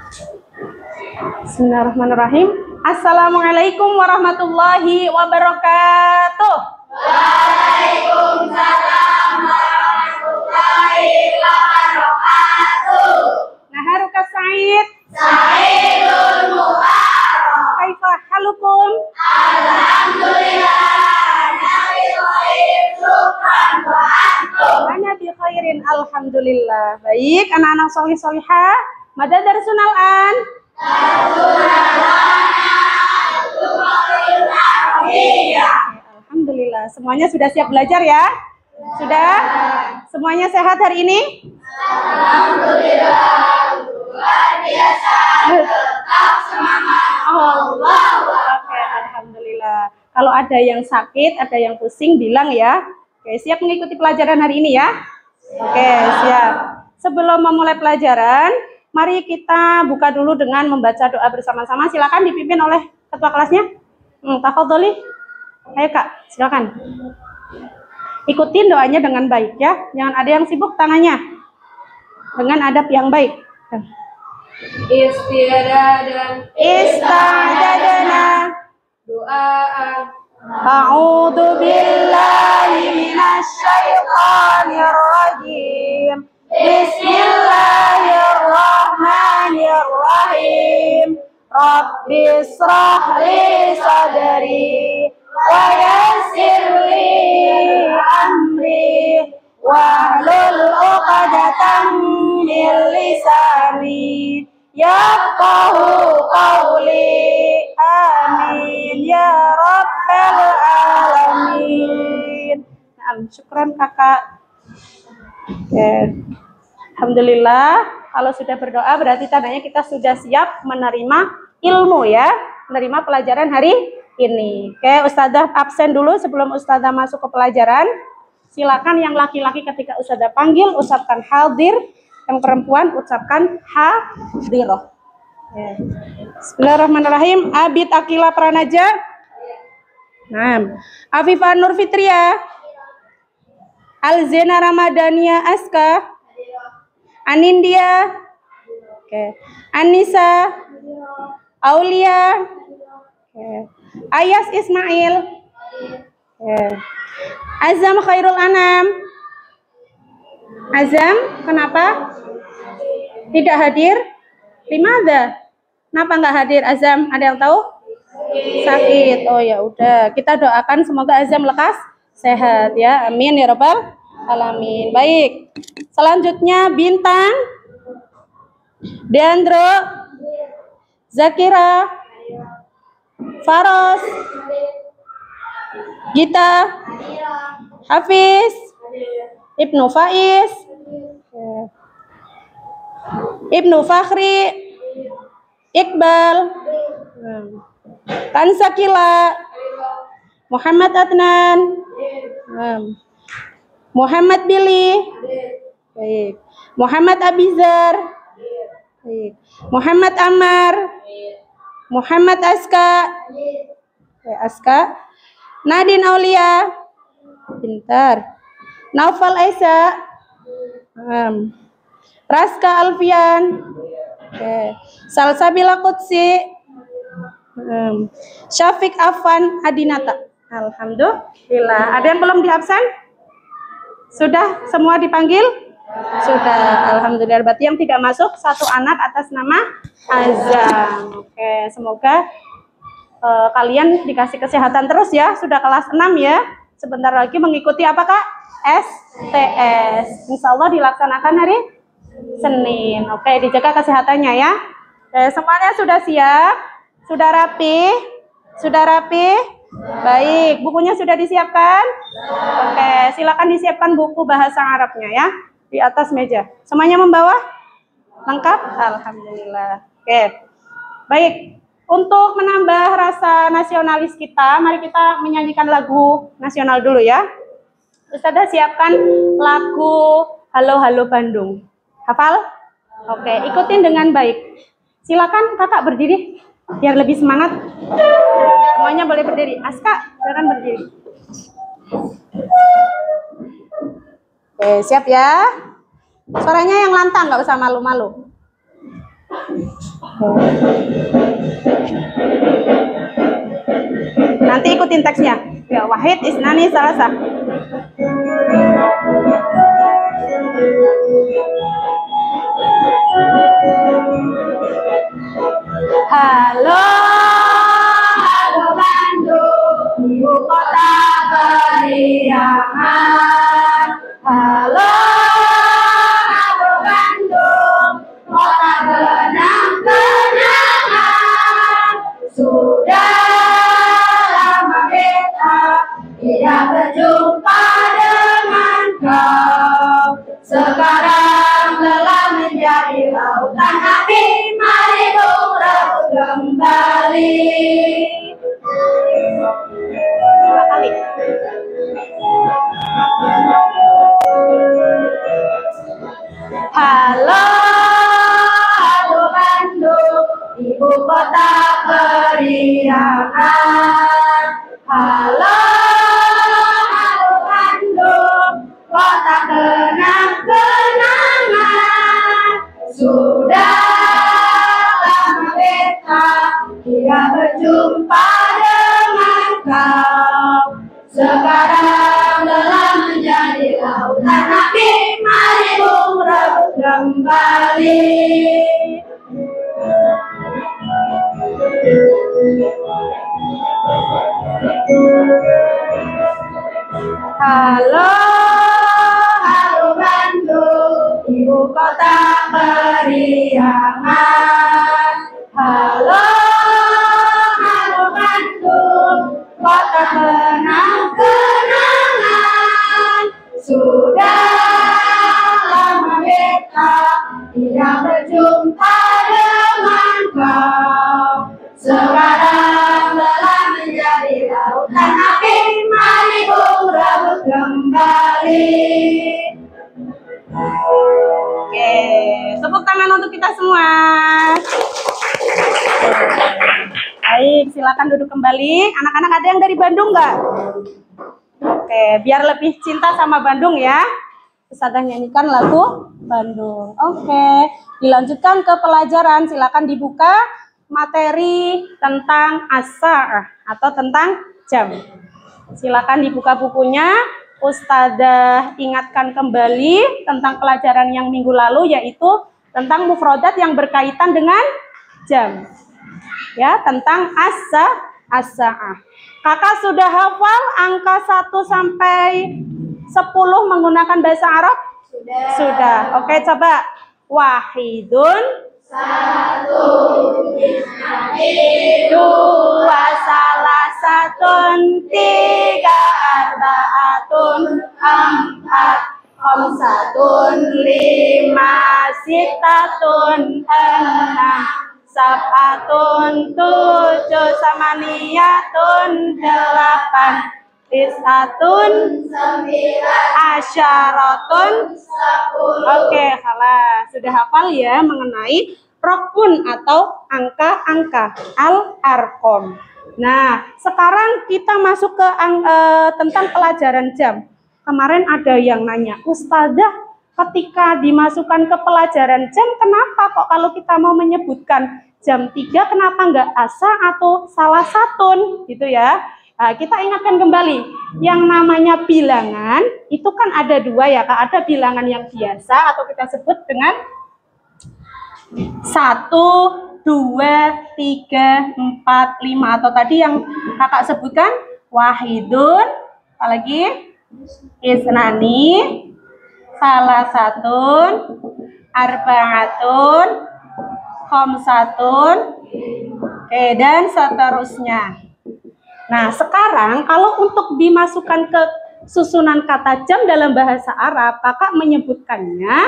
Bismillahirrahmanirrahim. Assalamualaikum warahmatullahi wabarakatuh. Waalaikumsalam warahmatullahi wabarakatuh. Naharuka Said. Saidul Mubarak. Kaifa halukum? Alhamdulillah. Nabi khair. Syukran wa antum. Ana bi khairin alhamdulillah. Baik, anak-anak solih solihah. Mada darsun al-an. Alhamdulillah, semuanya sudah siap belajar ya? Sudah? Semuanya sehat hari ini? Alhamdulillah, luar biasa, tetap semangat. Oke, alhamdulillah. Kalau ada yang sakit, ada yang pusing, bilang ya. Oke, siap mengikuti pelajaran hari ini ya? Oke, siap. Sebelum memulai pelajaran, mari kita buka dulu dengan membaca doa bersama-sama. Silakan dipimpin oleh ketua kelasnya. Tafadholi. Ayo Kak, silakan. Ikutin doanya dengan baik ya. Jangan ada yang sibuk tangannya. Dengan adab yang baik. Istadadana doa. A'udzu billahi minasyaitonir rajim. Bismillahirrahmanirrahim. Rabbi shrah li sadri wa yassir li amri wahlul 'uqdatam min lisani yafqahu qawli. Amin ya rabbal alamin. Syukran Kakak. Oke. Alhamdulillah, kalau sudah berdoa berarti tandanya kita sudah siap menerima ilmu ya, menerima pelajaran hari ini. Oke, Ustadzah absen dulu sebelum Ustadzah masuk ke pelajaran. Silakan yang laki-laki ketika Ustadzah panggil ucapkan hadir, yang perempuan ucapkan hadiroh. Bismillahirrahmanirrahim. Abid Akila Pranaja. Afifah Nur Fitria. Alzena Ramadania Aska. Anindya, Anissa, Aulia, Ayas Ismail, Azam Khairul Anam. Azam, kenapa? Tidak hadir? Limada? Kenapa nggak hadir Azam? Ada yang tahu? Sakit. Oh ya udah, kita doakan semoga Azam lekas sehat ya. Amin ya rabbal alamin. Baik. Selanjutnya Bintang, Deandro, Zakira, Faros, Gita, Hafiz, Ibnu Faiz, Ibnu Fakhri, Iqbal, Tansakila, Muhammad Adnan, Muhammad Billy, baik. Muhammad Abizar, baik. Muhammad Ammar, Muhammad Aska, Aska, Nadine Aulia, pintar. Naufal Aisyah, Raska Alfian, Salsabila Qudsi, Syafiq Afan Adinata. Alhamdulillah. Ada yang belum diabsen? Sudah semua dipanggil? Sudah, alhamdulillah. Berarti yang tidak masuk satu anak atas nama Azam. Oke, semoga kalian dikasih kesehatan terus ya. Sudah kelas 6 ya. Sebentar lagi mengikuti apa Kak? STS. Insya Allah dilaksanakan hari Senin. Oke, dijaga kesehatannya ya. Oke, semuanya sudah siap? Sudah rapi? Sudah rapi? Baik, bukunya sudah disiapkan? Oke, silakan disiapkan buku bahasa Arabnya ya. Di atas meja. Semuanya membawa? Lengkap? Alhamdulillah. Oke. Baik, untuk menambah rasa nasionalis kita, mari kita menyanyikan lagu nasional dulu ya. Ustazah siapkan lagu Halo Halo Bandung. Hafal? Oke, ikutin dengan baik. Silakan Kakak berdiri biar lebih semangat. Semuanya boleh berdiri. Aska, silakan berdiri. Oke, siap ya. Suaranya yang lantang, nggak usah malu-malu. Nanti ikutin teksnya. Ya, wahid, isnani, salasa. Halo, halo Bandung, ibu kota keriangan. Halo, halo Bandung, kota kenang-kenangan. Sudah lama kita tidak berjumpa dengan kau. Sekarang telah menjadi lautan hati, mari berebut kembali. Dua kali. Halo, halo Bandung, ibu kota keriangan. Halo, halo Bandung, kota kenang-kenangan. Sudah lama kita tidak berjumpa dengan kau. Sekarang telah menjadi lautan hati, mari berebut kembali. Halo, halo Bandung, ibu kota keriangan. Halo, halo Bandung, kota kenang-kenangan. Sudah lama kita tidak berjumpa dengan kau. Sekarang telah menjadi lautan api, mari berebut kembali. Oke, tepuk tangan untuk kita semua. Baik, silakan duduk kembali. Anak-anak ada yang dari Bandung nggak? Oke, biar lebih cinta sama Bandung ya. Ustazah nyanyikan lagu Bandung. Oke, dilanjutkan ke pelajaran. Silakan dibuka materi tentang as-sa'ah atau tentang jam. Silakan dibuka bukunya. Ustazah ingatkan kembali tentang pelajaran yang minggu lalu, yaitu tentang mufrodat yang berkaitan dengan jam. Ya, tentang as-sa'ah. Kakak sudah hafal angka 1 sampai 10 menggunakan bahasa Arab? Sudah. Oke, coba. Wahidun, 1, dua, salasatun, 3, arba'atun, 4, khamsatun, 5, sitatun, 6, sab'atun, 7, samaniyatun, 8, tis'atun, 9, asyaratun, 10. Oke, khalas. Sudah hafal ya mengenai rokun atau angka-angka, al-arqam. Nah, sekarang kita masuk ke tentang pelajaran jam. Kemarin ada yang nanya, Ustazah, ketika dimasukkan ke pelajaran jam, kenapa kok kalau kita mau menyebutkan jam 3, kenapa enggak asa atau salasatun gitu ya? Nah, kita ingatkan kembali, yang namanya bilangan itu kan ada dua ya Kak. Ada bilangan yang biasa atau kita sebut dengan 1, 2, 3, 4, 5 atau tadi yang Kakak sebutkan wahidun, apalagi isnani, salasatun, arba'atun, khamsatun, dan seterusnya. Nah, sekarang kalau untuk dimasukkan ke susunan kata jam dalam bahasa Arab, Kakak menyebutkannya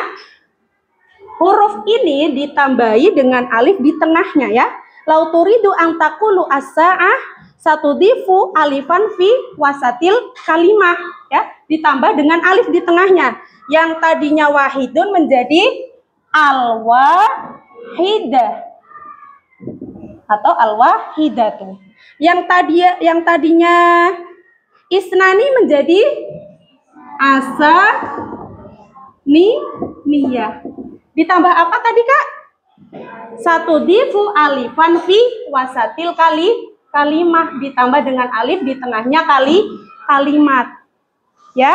huruf ini ditambahi dengan alif di tengahnya ya. Lau turidu an taqulu as-sa'ah satudifu alifan fi wasatil kalimah ya, ditambah dengan alif di tengahnya. Yang tadinya wahidun menjadi al-wahidah atau al-wahidatu. Yang tadinya isnani menjadi niyah. Ditambah apa tadi Kak? Satudifu alifan fi wasatil kalimah, ditambah dengan alif di tengahnya kalimat. Ya,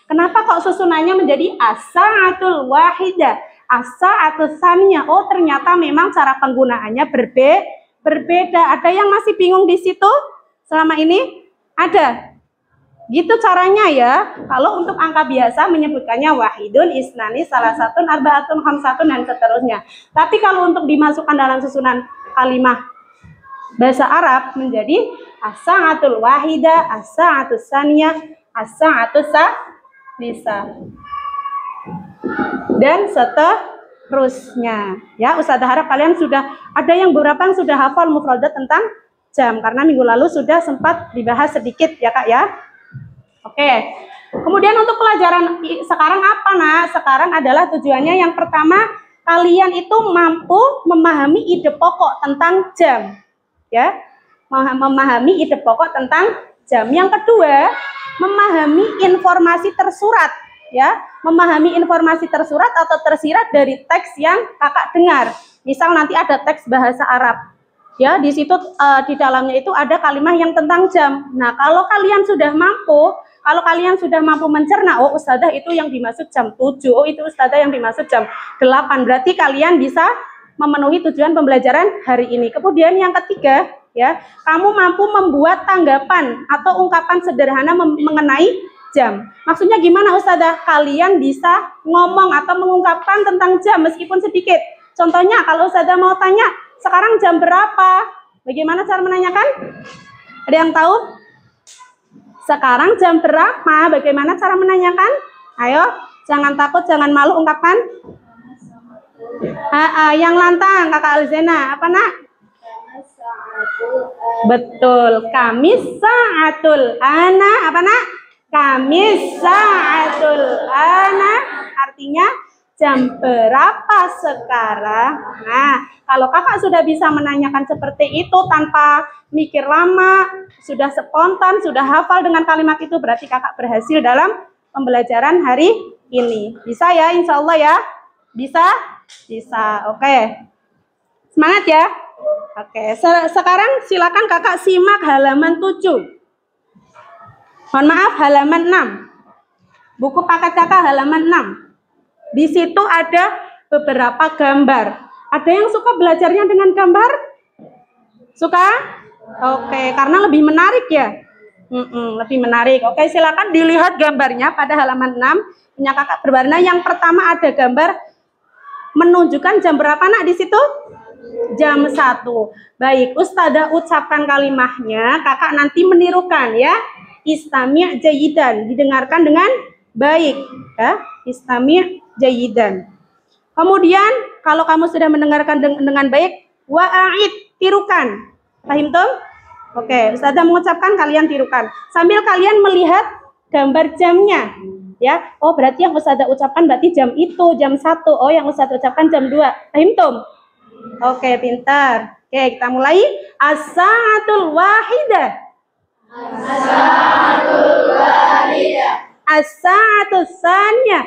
kenapa kok susunannya menjadi as-sa'atul wahidah, as-sa'atus tsaniyah? Oh, ternyata memang cara penggunaannya berbeda. Ada yang masih bingung di situ selama ini? Ada? Gitu caranya ya. Kalau untuk angka biasa menyebutkannya wahidun, isnani, salasatun, arbaatun, khamsatun, dan seterusnya. Tapi kalau untuk dimasukkan dalam susunan kalimah bahasa Arab menjadi as-sa'atul wahidah, as-sa'atus tsaniyah, as-sa'atus salisah, dan seterusnya. Ya, Ustazah harap kalian sudah ada yang beberapa yang sudah hafal mufradat tentang jam karena minggu lalu sudah sempat dibahas sedikit ya Kak ya. Oke. Kemudian untuk pelajaran sekarang apa Nak? Sekarang adalah tujuannya yang pertama, kalian itu mampu memahami ide pokok tentang jam. Ya. Memahami ide pokok tentang jam. Yang kedua, memahami informasi tersurat, ya, memahami informasi tersurat atau tersirat dari teks yang kakak dengar. Misal nanti ada teks bahasa Arab, ya, di situ di dalamnya itu ada kalimat yang tentang jam. Nah, kalau kalian sudah mampu mencerna, oh Ustazah itu yang dimaksud jam 7, oh itu Ustazah yang dimaksud jam 8, berarti kalian bisa memenuhi tujuan pembelajaran hari ini. Kemudian yang ketiga, ya, kamu mampu membuat tanggapan atau ungkapan sederhana mengenai jam. Maksudnya gimana Ustazah? Kalian bisa ngomong atau mengungkapkan tentang jam meskipun sedikit. Contohnya kalau Ustazah mau tanya, sekarang jam berapa? Bagaimana cara menanyakan? Ada yang tahu? Sekarang jam berapa? Bagaimana cara menanyakan? Ayo, jangan takut, jangan malu, ungkapkan. Yang lantang, Kakak Alzena, apa Nak? Betul, kamis sa'atul ana, apa Nak? Kamis sa'atul ana, artinya jam berapa sekarang? Nah, kalau kakak sudah bisa menanyakan seperti itu tanpa mikir lama, sudah spontan, sudah hafal dengan kalimat itu, berarti kakak berhasil dalam pembelajaran hari ini. Bisa ya, insya Allah ya? Bisa? Bisa, oke. Semangat ya? Oke, sekarang silakan kakak simak halaman 7. Mohon maaf, halaman 6. Buku paket kakak halaman 6. Di situ ada beberapa gambar. Ada yang suka belajarnya dengan gambar? Suka? Oke, karena lebih menarik ya? Lebih menarik. Oke, silakan dilihat gambarnya pada halaman 6. Punya kakak berwarna. Yang pertama ada gambar menunjukkan jam berapa Nak di situ? Jam 1. Baik, Ustazah ucapkan kalimahnya, kakak nanti menirukan ya. Istami' jayidan, didengarkan dengan baik ya. Istami' jayidan. Kemudian kalau kamu sudah mendengarkan dengan baik, wa'id, tirukan. Paham tuh? Oke, Ustazah mengucapkan, kalian tirukan. Sambil kalian melihat gambar jamnya. Ya, oh berarti yang Ustazah ucapkan berarti jam itu, jam 1. Oh, yang Ustazah ucapkan jam 2. Paham tuh? Oke, pintar. Oke, kita mulai. As-sa'atul wahidah. As-sa'atul wahidah. As-sa'atus tsaniyah.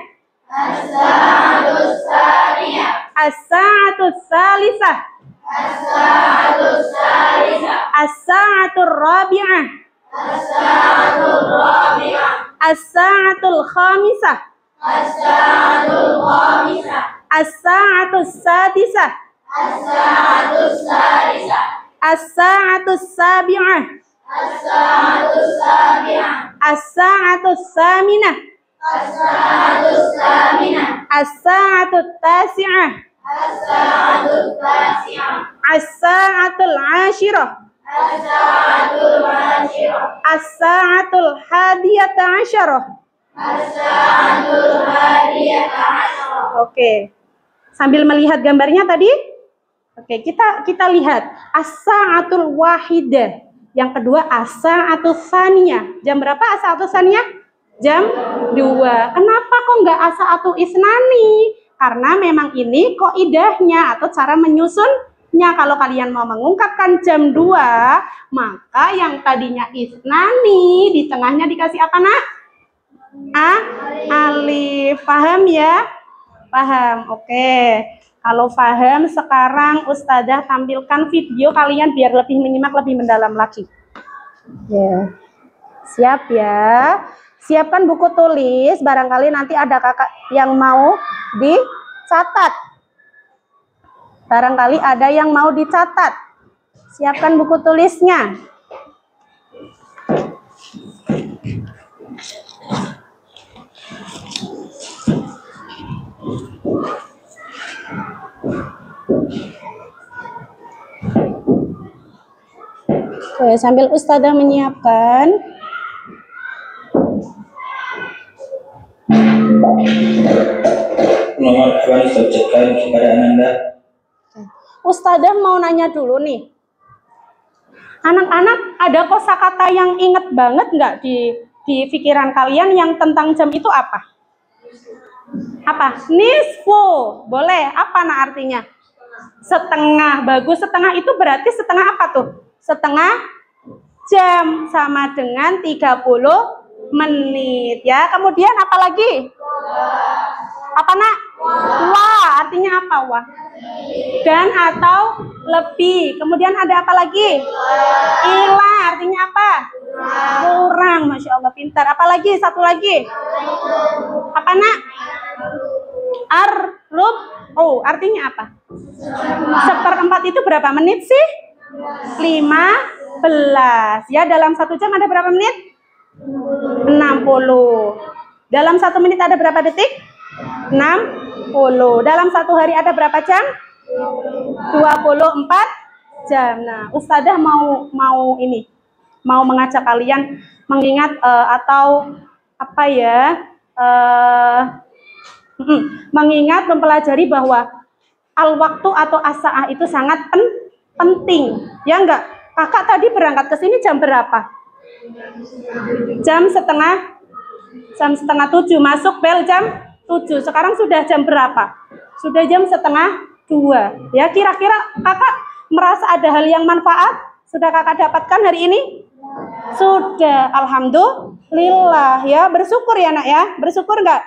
As-sa'atus tsaniyah. As-sa'atus salisah. As-sa'atus salisah. As-sa'atul rabi'ah. As-sa'atul rabi'ah. As-sa'atul khamisah. As-sa'atul khamisah. As-sa'atus sadisah. As-sa'atus sadisah. As-sa'atus sabi'ah. As-sa'atus sabi'ah. As-sa'atus saminah. As-sa'atus saminah. As-sa'atus tasi'ah. As-sa'atus tasi'ah. As-sa'atul 'ashirah. As-sa'atul 'ashirah. As-sa'atul hadiyata 'asyarah. As-sa'atul hadiyata 'asyarah. Oke. Sambil melihat gambarnya tadi, oke, kita lihat as-sa'atul wahidah. Yang kedua as-sa'atus tsaniyah. Jam berapa as-sa'atus tsaniyah? Jam 2. Kenapa kok nggak as-sa'atul isnani? Karena memang ini qaidahnya atau cara menyusunnya. Kalau kalian mau mengungkapkan jam 2, maka yang tadinya isnani di tengahnya dikasih apa Nak? Alif. Paham ya? Paham. Oke. Kalau paham, sekarang Ustazah tampilkan video kalian biar lebih menyimak, lebih mendalam lagi. Ya. Siap ya. Siapkan buku tulis, barangkali nanti ada kakak yang mau dicatat. Barangkali ada yang mau dicatat. Siapkan buku tulisnya. Oke, sambil Ustazah menyiapkan. Nomor akan dibacakan kepada Ananda. Ustazah mau nanya dulu nih. Anak-anak, ada kosakata yang inget banget nggak di pikiran kalian yang tentang jam itu apa? Apa? Nisfu. Boleh. Apa nah artinya? Setengah. Bagus. Setengah itu berarti setengah apa tuh? Setengah jam sama dengan 30 menit ya. Kemudian apa lagi? Apa nak? Wah, artinya apa wah? Dan atau lebih. Kemudian ada apa lagi? Ila, artinya apa? Kurang. Masya Allah, pintar. Apa lagi? Satu lagi. Apa nak? Arrub. Oh, artinya apa? Seperempat itu berapa menit sih? 15. Ya, dalam 1 jam ada berapa menit? 60. Dalam 1 menit ada berapa detik? 60. Dalam 1 hari ada berapa jam? 24 jam. Nah, Ustazah mau mengajak kalian mengingat atau apa ya? Mengingat, mempelajari bahwa al-waktu atau as-sa'ah itu sangat penting. Ya enggak? Kakak tadi berangkat ke sini jam berapa? Jam setengah 7, masuk bel jam 7. Sekarang sudah jam berapa? Sudah jam setengah 2. Ya, kira-kira kakak merasa ada hal yang manfaat? Sudah kakak dapatkan hari ini? Sudah, alhamdulillah ya. Bersyukur ya nak ya. Bersyukur enggak?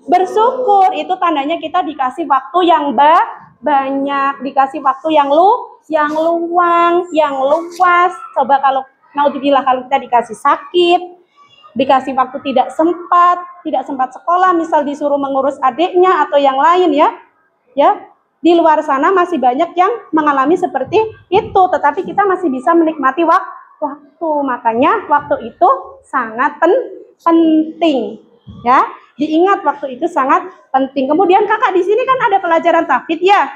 Bersyukur, itu tandanya kita dikasih waktu yang banyak, dikasih waktu yang luang, yang luas. Coba kalau naudzubillah kalau kita dikasih sakit, dikasih waktu tidak sempat sekolah, misal disuruh mengurus adiknya atau yang lain ya. Di luar sana masih banyak yang mengalami seperti itu, tetapi kita masih bisa menikmati waktu. Makanya waktu itu sangat penting ya. Diingat waktu itu sangat penting. Kemudian kakak di sini kan ada pelajaran tahfidz ya?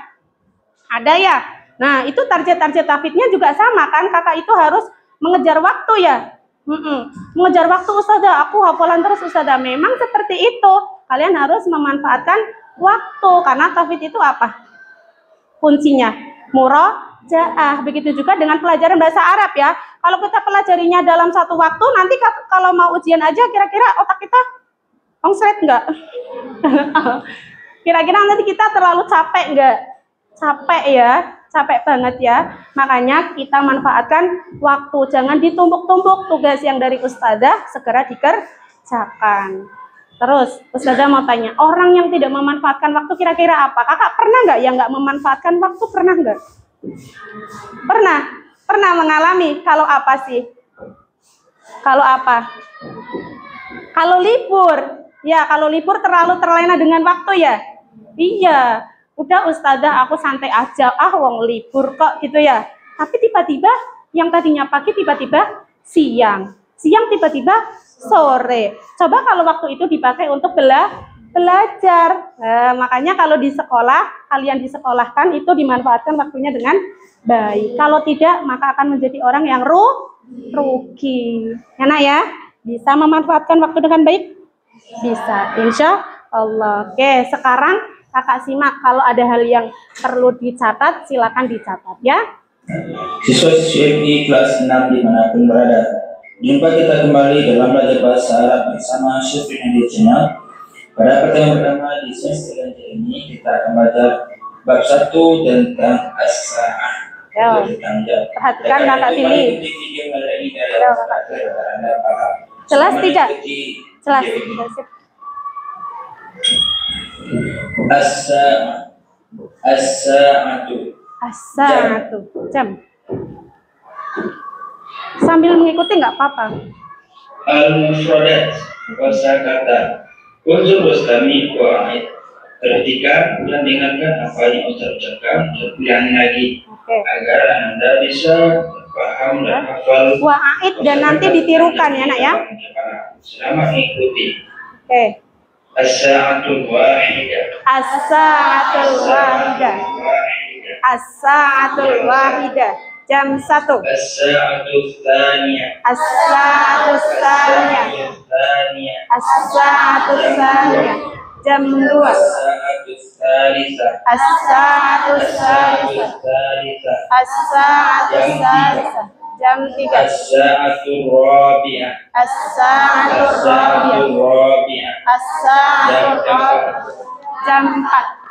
Ada ya? Nah, itu target tahfidznya juga sama kan? Kakak itu harus mengejar waktu ya? Mengejar waktu Ustazah, aku hafalan terus Ustazah. Memang seperti itu. Kalian harus memanfaatkan waktu. Karena tahfidz itu apa? Kuncinya murojaah. Begitu juga dengan pelajaran bahasa Arab ya. Kalau kita pelajarinya dalam 1 waktu, nanti kalau mau ujian aja kira-kira otak kita onslet enggak? Kira-kira nanti kita terlalu capek enggak? Capek ya, capek banget ya. Makanya kita manfaatkan waktu. Jangan ditumpuk-tumpuk tugas yang dari Ustazah, segera dikerjakan. Terus Ustazah mau tanya, orang yang tidak memanfaatkan waktu kira-kira apa? Kakak pernah enggak yang enggak memanfaatkan waktu? Pernah enggak? Pernah mengalami. Kalau apa sih? Kalau apa? Kalau libur. Ya, kalau libur terlalu terlena dengan waktu ya. Iya, udah Ustazah aku santai aja. Wong libur kok gitu ya. Tapi tiba-tiba yang tadinya pagi tiba-tiba siang. Siang tiba-tiba sore. Coba kalau waktu itu dipakai untuk belajar. Makanya kalau di sekolah, kalian disekolahkan itu dimanfaatkan waktunya dengan baik. Kalau tidak, maka akan menjadi orang yang rugi. Enak ya? Bisa memanfaatkan waktu dengan baik? Bisa, insya Allah. Oke, sekarang kakak simak. Kalau ada hal yang perlu dicatat, silakan dicatat ya. Siswa-siswi di kelas 6 dimanapun berada, jumpa kita kembali dalam belajar bahasa Arab bersama Syekh Hendy Channel. Pada pertemuan pertama di semester ini kita akan belajar bab 1 tentang as-sa'ah. Perhatikan kakak pilih. Jelas tidak? Jelas. As-sa'ah As-sa'atu. As-sa'atu. Jam. Sambil mengikuti nggak apa-apa. Al-mufradat, kosakata. Untuk Bustami Wa'id. Perhatikan dan dengarkan apa yang Ustaz ucapkan dan ulangi lagi. Agar Anda bisa paham dan hafal. Wa'id dan nanti ditirukan ya nak ya. Selamat mengikuti. Oke. As-sa'atul wahidah. As-sa'atul wahidah. As-sa'atul wahidah. Jam 1. As-sa'atul tsaniyah. As-sa'atul tsaniyah. As-sa'atul tsaniyah. Jam 2. As-sa'atul tsalisah. As-sa'atul tsalisah. As-sa'atul tsalisah. Jam 3. As-sa'atul rabi'ah. As-sa'atul rabi'ah. As-sa'atul rabi'ah. Jam 4.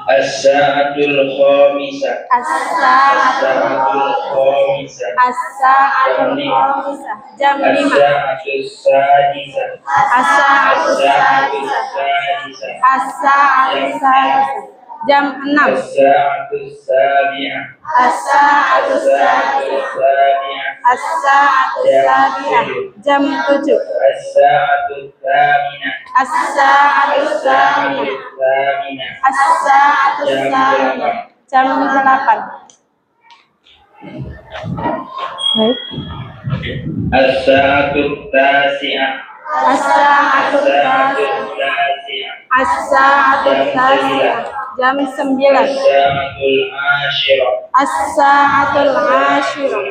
As-sa'atul khamisah. As-sa'atul khamisah. As-sa'atul khamisah. Jam 5. As-sa'atul sadisah. As-sa'atul sadisah. As-sa'atul sadisah. Jam 6. As-sa'atul sabi'ah. As-sa'atul sabi'ah. As-sa'atul sabi'ah. Jam 7. As-sa'atul thaminah. As-sa'atul thaminah. As-sa'atul thaminah. Jam 8. Baik. As-sa'atul tasi'ah. As-sa'atul tasi'ah. As-sa'atul tasi'ah. Jam 9. As-sa'atul ashirah. As-sa'atul ashirah.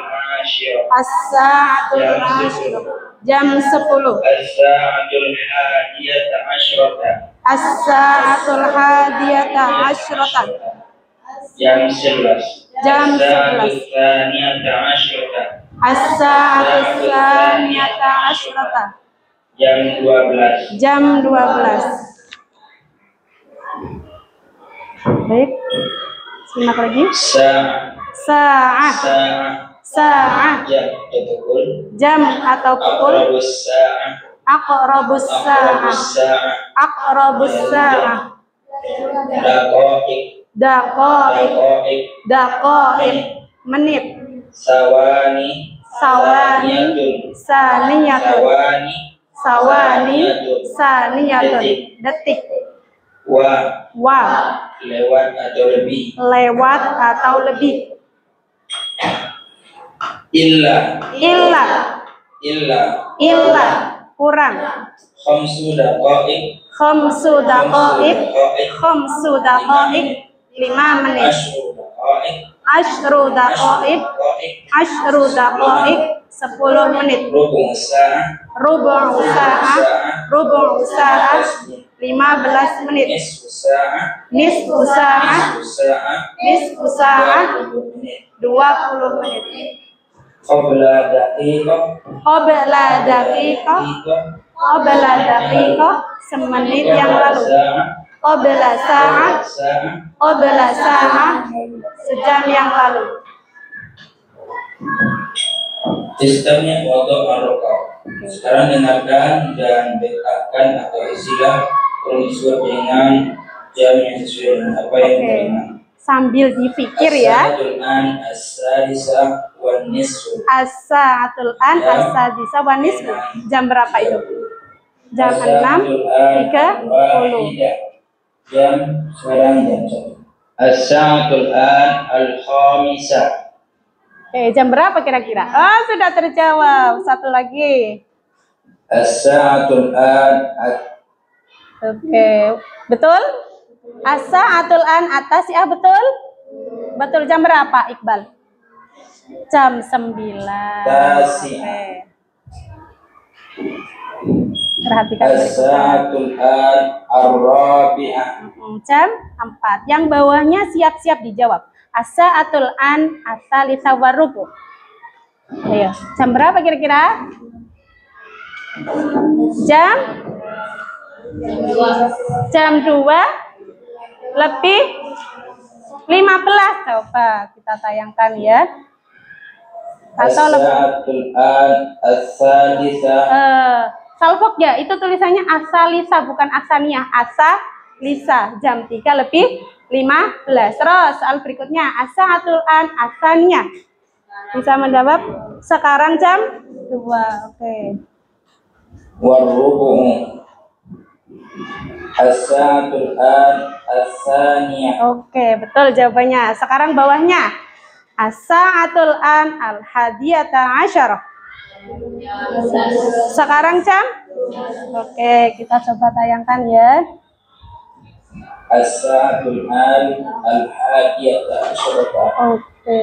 As-sa'atul ashirah. Jam 10. As-sa'atul hadiyata asyrata. As-sa'atul hadiyata asyrata. Jam 11. Jam 11. As-sa'atul thaniyata asyrata. As-sa'atul thaniyata asyrata. Jam 12. Jam 12. Baik. Simak lagi. Sa'ah. Sa'ah. Jam atau pukul. Aqrabus sa'ah. Aqrabus sa'ah. Daqa'iq. Daqa'iq. Menit. Sawani. Saniyatun. Saniyatun. Detik. Wa. Lewat atau lebih. Lewat atau lebih. Illa. Kurang. Khamsu daqa'iq. 5 menit. Ashru daqa'iq. 10 menit. Rubu' sa'ah. 15 menit. Nisfu sa'ah. 20 menit. Qabla daqiqah. Semenit yang lalu. Qabla sa'ah. Sejam yang lalu. Sistemnya waduk ar-raqab. Sekarang dengarkan dan dekatkan atau istilah disebut dengan jam yang sesuai dengan apa yang diterima. Sambil dipikir ya. As-sadisah wan nisfu. As-sa'atul an as-sadisah wan nisfu. Jam berapa itu? Jam 6.30. Jam sekarang jam 1. As-sa'atul an al-khamisah. Jam berapa kira-kira? Oh, sudah terjawab. Satu lagi. As-sa'atul an. Betul? As-sa'atul an at-tasi'ah betul? Betul. Jam berapa, Iqbal? Jam 9. Tasi'ah. Perhatikan. As-sa'atul an ar-rabi'ah. Jam 4. Yang bawahnya siap-siap dijawab. As-sa'atul an as-salisa warubu. Ayo, jam berapa kira-kira? Jam 2 lebih 15. Coba kita tayangkan ya. Atau As-sa'atul an as-salisa. Salfok ya, itu tulisannya Asalisa bukan Asania. Asalisa jam 3 lebih 15. Terus soal berikutnya Asa'atul an Asania. Bisa menjawab sekarang jam 2. Oke. Warrubu'u As-sa'atul an As-saniyah. Oke, betul jawabannya. Sekarang bawahnya As-sa'atul an al-hadiyata asyarah. Sekarang jam? Oke, kita coba tayangkan ya. As-sa'atul an al-hadiyata asyarah. Oke.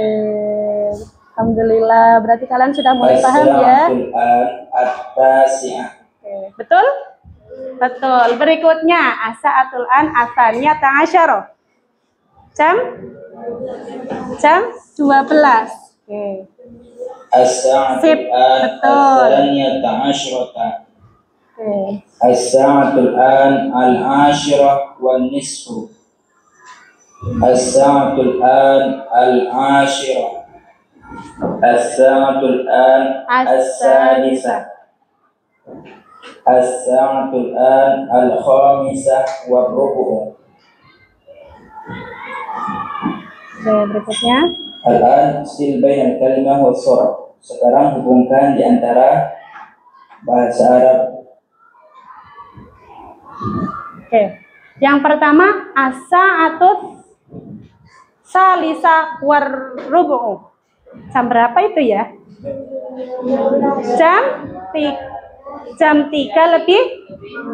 Alhamdulillah, berarti kalian sudah mulai paham ya. As-sa'atul an at-tasi'ah. Oke, betul? Betul. Berikutnya As-sa'atul an as-saniyata asyarah. Jam 12. Oke. As-sa'atul an as-saniyata asyarah. Oke. As-sa'atul an al-ashirah wan nisfu. As-sa'atul an al-ashirah. As-sa'atul an as-sadisah. As-sa'atul an al-khamisah war-rubu'. Oke, berikutnya Al-an sil bainal kalimah was surah. Sekarang hubungkan di antara bahasa Arab. Oke. Yang pertama as-sa'atut salisa war-rubu'. Jam berapa itu ya? Jam 3 lebih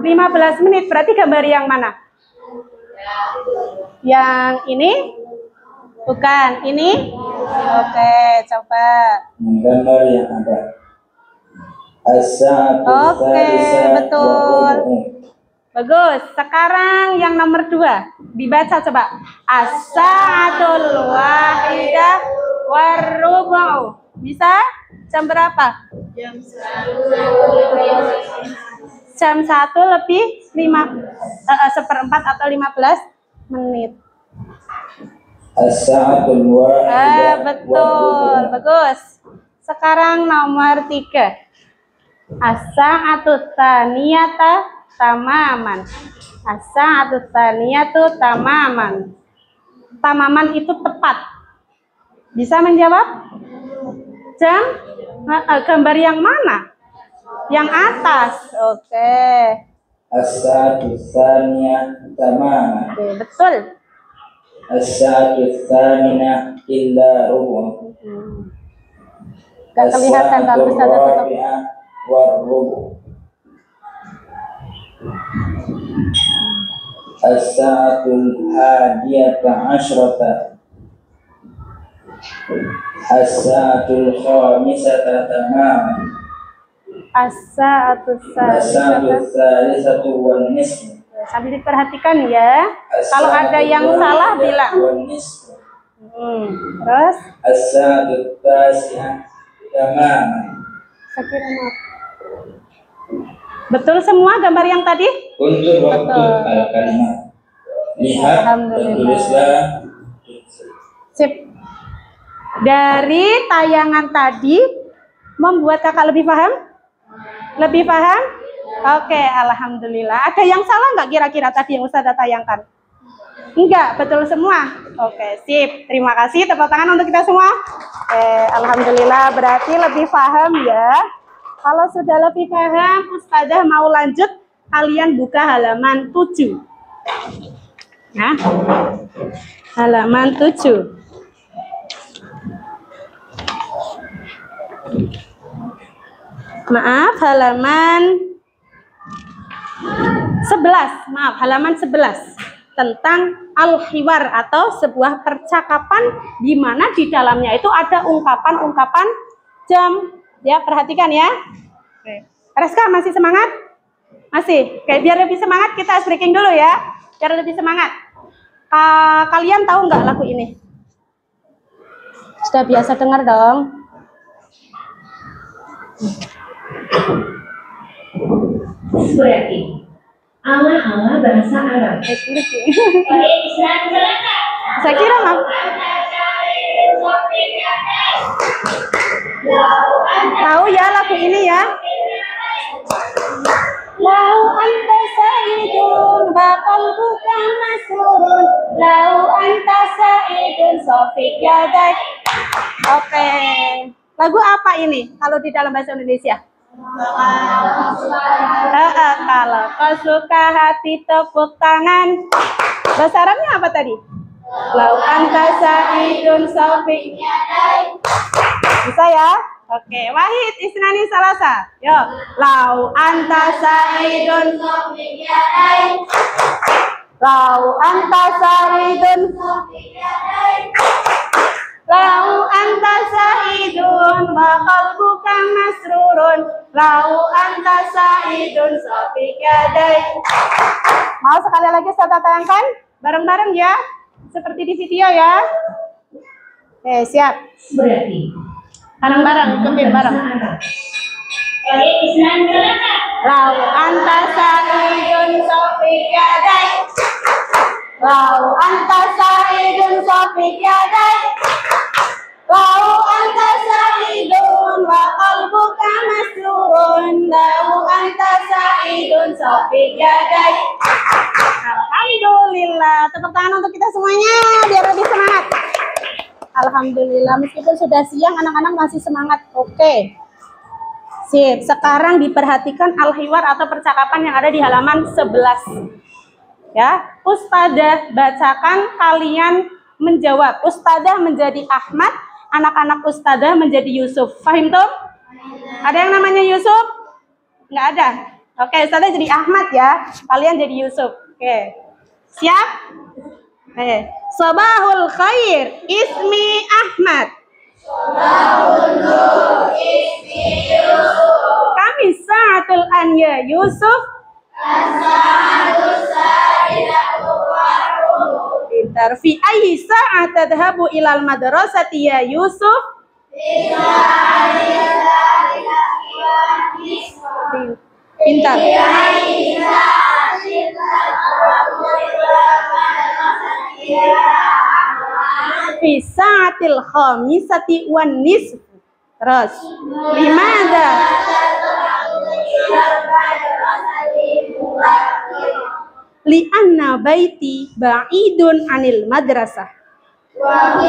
15 menit. Berarti gambar yang mana? Yang ini? Bukan, ini? Oke, coba. Gambar yang ada. As-sa'atu Oke, betul. Bagus. Sekarang yang nomor 2. Dibaca coba. As-sa'atul wahidah war-rubu'. Bisa? Jam berapa? Jam 1 lebih 1/4 atau 15 menit. As-sa'atul wahidah. Betul, bagus. Sekarang nomor 3. As-sa'atut tsaniyata tamaman. As-sa'atut tsaniyatu tamaman. Tamaman itu tepat. Bisa menjawab? Jam? Gambar yang mana? Yang atas. Oke. As-sa'atut tsaniyah tamaman. Oke, betul. As-sa'atut tsaminah illa rubu'. Gak kelihatan kalau bisa ada tutup. war-rubu'. As-sa'atul hadiyata asyrata. As-sa'atul khamisata tamaman. As-sa'atus salisatu wan nisfu. Sambil diperhatikan ya. Kalau ada yang salah bilang. Terus? As-sa'atut tasi'ah tamaman. Betul semua gambar yang tadi? Untuk waktu al-kalimat. Lihat dan tulislah. Sip. Dari tayangan tadi membuat kakak lebih paham? Lebih paham? Oke, alhamdulillah. Ada yang salah nggak kira-kira tadi yang Ustazah tayangkan? Enggak, betul semua. Oke, sip. Terima kasih. Tepuk tangan untuk kita semua. Alhamdulillah, berarti lebih paham ya. Kalau sudah lebih paham, Ustazah mau lanjut. Kalian buka halaman 7. Nah, halaman 7. Maaf, halaman 11. Maaf, halaman 11. Tentang al-hiwar atau sebuah percakapan di mana di dalamnya itu ada ungkapan-ungkapan jam. Ya, perhatikan ya. Reska masih semangat? Masih. Oke, biar lebih semangat kita breaking dulu ya. Biar lebih semangat. Kalian tahu nggak lagu ini? Sudah biasa dengar dong. Berarti ala-ala bahasa Arab. Saya kira mah. Tahu ya lagu ini ya? Lau anta sa'idun bakal bukan masrurun. Lau anta sa'idun sofik yadak. Oke. Lagu apa ini kalau di dalam bahasa Indonesia? Kalau kau suka hati tepuk tangan. Bahasa Arabnya apa tadi? Lau anta sa'idun sofik. Bisa ya? Oke, Wahid Isnani Salasa. Yo, lau anta sa'idun sofik yadai. Lau anta sa'idun sofik yadai. Lau anta sa'idun bakal bukan masrurun. Lau anta sa'idun sofik yadai. Mau sekali lagi saya tayangkan? Bareng-bareng ya. Seperti di video ya. Oke, siap. Berarti Bareng-bareng, kembali bareng. Lau anta sa'idun sofik yadai. Lau anta sa'idun sofik yadai. Lau anta sa'idun wa qalbuka masrurun. Lau anta sa'idun sofik yadai. Alhamdulillah. Tepuk tangan untuk kita semuanya biar lebih semangat. Alhamdulillah, meskipun sudah siang anak-anak masih semangat. Oke. Sip, sekarang diperhatikan al-hiwar atau percakapan yang ada di halaman 11. Ya, Ustadzah bacakan, kalian menjawab. Ustadzah menjadi Ahmad, anak-anak Ustadzah menjadi Yusuf. Fahim tuh? Ada yang namanya Yusuf? Nggak ada. Oke, Ustadzah jadi Ahmad ya. Kalian jadi Yusuf. Oke. Siap? Sabahul khair, ismi Ahmad. Sabahul nur, ismi Yusuf. Kami sa'atul anya Yusuf. As-sa'atul sa'idatu warruh. Pintar. Fi ayyi sa'at tadhabu ilal madrasati ya Yusuf? Pintar. Fi sa'atil khamisati wan nisf. Terus limada li'anna baiti ba'idun anil madrasah. Wa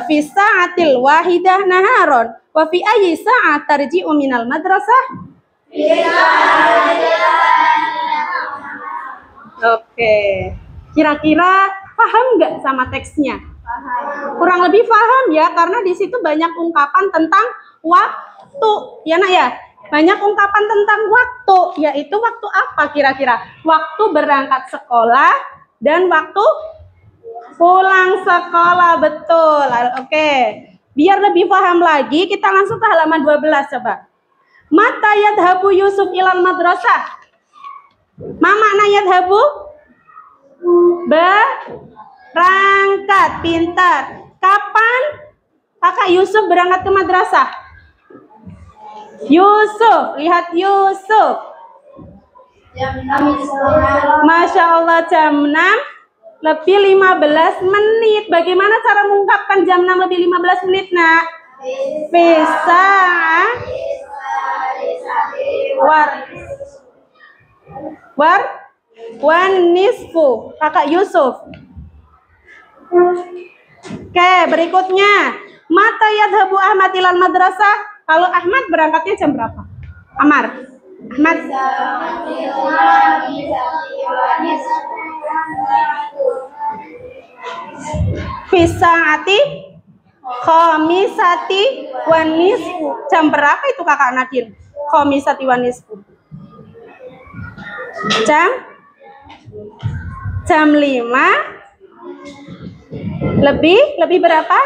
fi sa'atil wahidah naharon wa fi ayyi sa'at tarji'u minal madrasah. Oke, kira-kira paham nggak sama teksnya? Kurang lebih paham ya, karena di situ banyak ungkapan tentang waktu, ya nak ya. Banyak ungkapan tentang waktu, yaitu waktu apa kira-kira? Waktu berangkat sekolah dan waktu pulang sekolah, betul. Oke, biar lebih paham lagi, kita langsung ke halaman 12 coba. Mata yadhabu Yusuf ilal madrasah. Mama na yadhabu? Berangkat, pintar. Kapan kakak Yusuf berangkat ke madrasah? Yusuf, lihat Yusuf. Masya Allah, jam 6 lebih 15 menit. Bagaimana cara mengungkapkan jam 6 lebih 15 menit, nak? Bisa. Wan nisfu, kakak Yusuf. Oke, berikutnya. Mata yadhabu Ahmad ilal madrasah. Kalau Ahmad berangkatnya jam berapa? Amar. Ahmad. Fisaati khamisati wan nisfu. Jam berapa itu kakak Nadine? Khamisati wan nisfu. Jam 5 lebih berapa?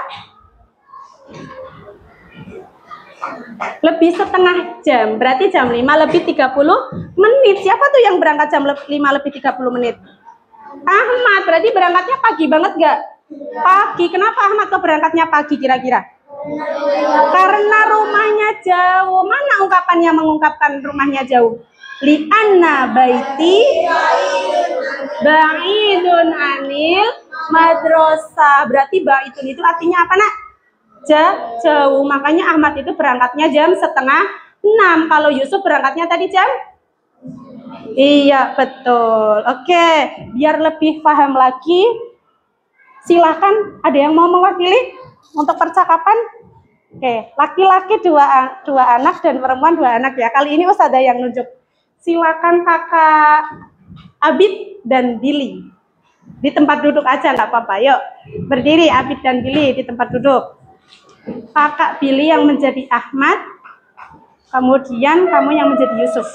Lebih setengah jam. Berarti jam 5 lebih 30 menit. Siapa tuh yang berangkat jam 5 lebih 30 menit? Ahmad. Berarti berangkatnya pagi banget gak? Pagi. Kenapa Ahmad kok berangkatnya pagi kira-kira? Karena rumahnya jauh. Mana ungkapannya mengungkapkan rumahnya jauh? Li'anna baiti ba'idun anil madrasah. Berarti ba'idun itu artinya apa, nak? jauh. Makanya Ahmad itu berangkatnya jam 5:30. Kalau Yusuf berangkatnya tadi jam? Iya, betul. Oke, biar lebih paham lagi, silahkan ada yang mau mewakili untuk percakapan? Oke, laki-laki dua anak dan perempuan 2 anak ya. Kali ini Ustazah yang nunjuk. Silakan kakak Abid dan Billy. Di tempat duduk aja nggak apa-apa. Yuk, berdiri Abid dan Billy di tempat duduk. Kakak Billy yang menjadi Ahmad, kemudian kamu yang menjadi Yusuf.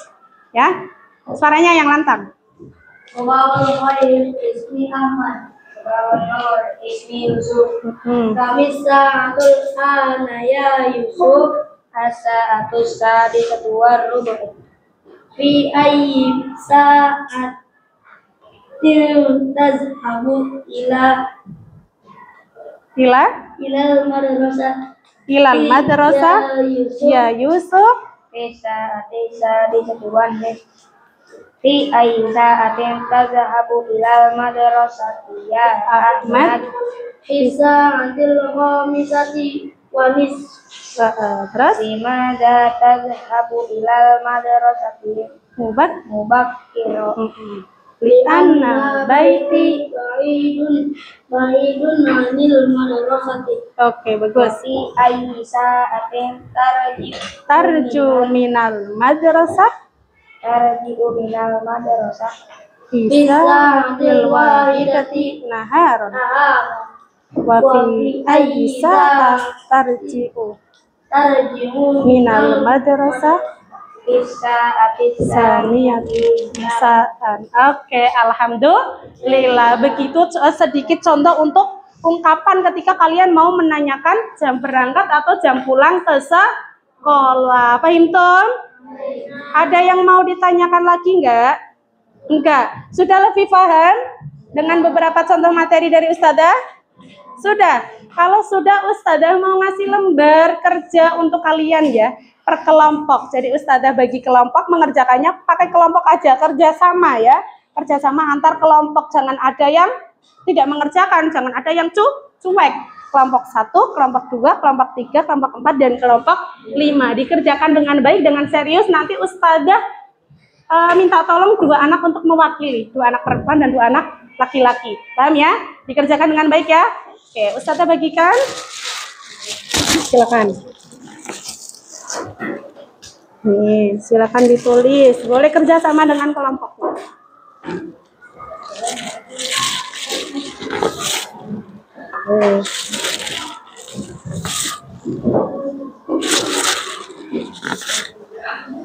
Ya, suaranya yang lantang. Wawal khair ismi Ahmad. Wawal ismi Yusuf. Kami sa'atul anaya Yusuf. Asa'atus sa'adi ketua rubuh. Fi ayyib sa'at tazhabu ilal madrasah Ya Yusuf. Tisa di setuan fi aisa atin tazhabu ilal madrasah ya Ahmad Tisa antil khamisati wanis Terus Bimada tazhabu ilal madrasah mubakkiru. Lianna baiti ba'idun anil madrasati. Oke, bagus. Fi aisa atin Tarju minal madrasah bisa antil wahidati naharon. Wa fi ayyi sa'ah tarji'u minal madrasah saniyati sa'an. Oke, alhamdulillah. Begitu sedikit contoh untuk ungkapan ketika kalian mau menanyakan jam berangkat atau jam pulang ke sekolah. Paham, Tom? Ada yang mau ditanyakan lagi enggak? Enggak. Sudah lebih paham dengan beberapa contoh materi dari Ustazah? Sudah. Kalau sudah, Ustazah mau ngasih lembar kerja untuk kalian ya, per kelompok. Jadi Ustazah bagi kelompok, mengerjakannya pakai kelompok aja, kerjasama ya. Kerjasama antar kelompok, jangan ada yang tidak mengerjakan, jangan ada yang cuek. Kelompok 1, kelompok 2, kelompok 3, kelompok 4, dan kelompok 5. Dikerjakan dengan baik, dengan serius. Nanti Ustazah minta tolong 2 anak untuk mewakili. 2 anak perempuan dan 2 anak laki-laki. Paham ya? Dikerjakan dengan baik ya. Oke, Ustazah bagikan. Silakan. Nih, silakan ditulis. Boleh kerja sama dengan kelompoknya.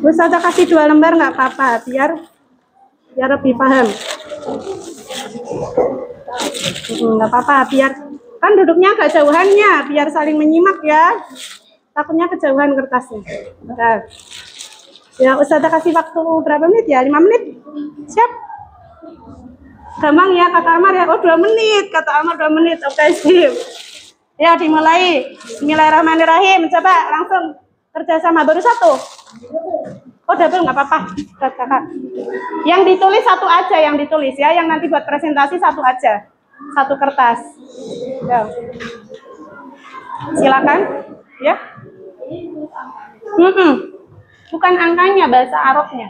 Ustazah kasih 2 lembar nggak apa-apa, biar lebih paham. Nggak apa-apa, biar kan duduknya agak jauhannya, biar saling menyimak ya. Takutnya kejauhan kertasnya. Nah. Ya, Ustazah kasih waktu berapa menit ya? 5 menit? Siap? Gampang ya, kata Amar ya? Oh, 2 menit. Kata Amar 2 menit. Oke, sip. Ya, dimulai. Bismillahirrahmanirrahim. Coba langsung kerjasama. Baru 1? Oh, double nggak apa-apa. Kakak. Yang ditulis 1 aja, yang ditulis ya. Yang nanti buat presentasi 1 aja. 1 kertas. Ya. Silakan. Ya. Bukan angkanya, bahasa Arabnya.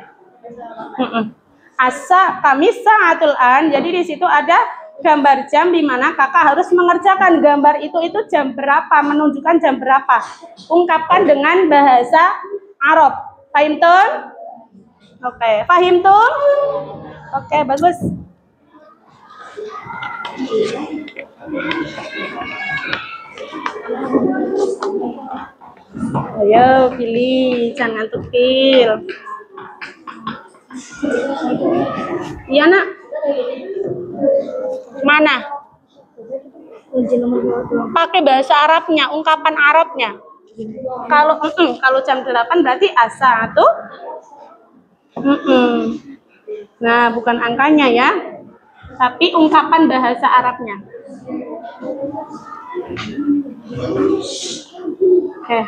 Asa kamis sa'atul an. Jadi di situ ada gambar jam di mana kakak harus mengerjakan gambar itu jam berapa, menunjukkan jam berapa. Ungkapkan dengan bahasa Arab. Paham tuh? Oke, paham tuh? Oke, bagus. Ayo pilih, jangan tukil. Iya nak. Mana? Pakai bahasa Arabnya, ungkapan Arabnya. Kalau jam 8 berarti asa tuh. Nah, bukan angkanya ya. Tapi ungkapan bahasa Arabnya. Oke.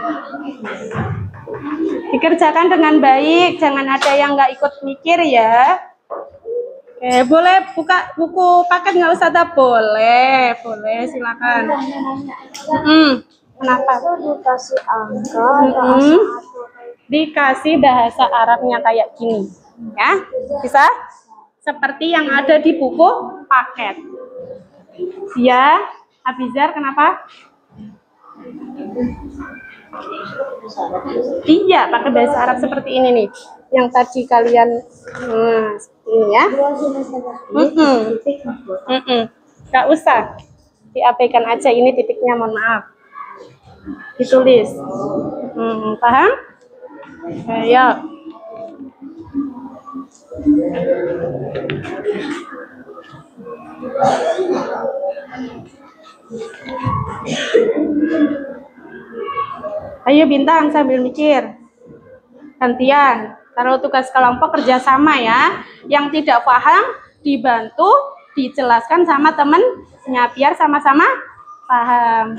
Dikerjakan dengan baik, jangan ada yang nggak ikut mikir ya. Oke, boleh buka buku paket nggak usah tak? Boleh silakan. Kenapa? Dikasih angka, Dikasih bahasa Arabnya kayak gini, ya, bisa? Seperti yang ada di buku paket. Ya, Abizar, kenapa? Iya, pakai bahasa Arab seperti ini nih, yang tadi kalian, seperti ini ya. Gak usah, diabaikan aja ini titiknya, mohon maaf. Ditulis, paham? Ayo. Ayo Bintang sambil mikir. Gantian. Kalau tugas kelompok kerjasama ya. Yang tidak paham dibantu, dijelaskan sama temennya biar sama-sama paham.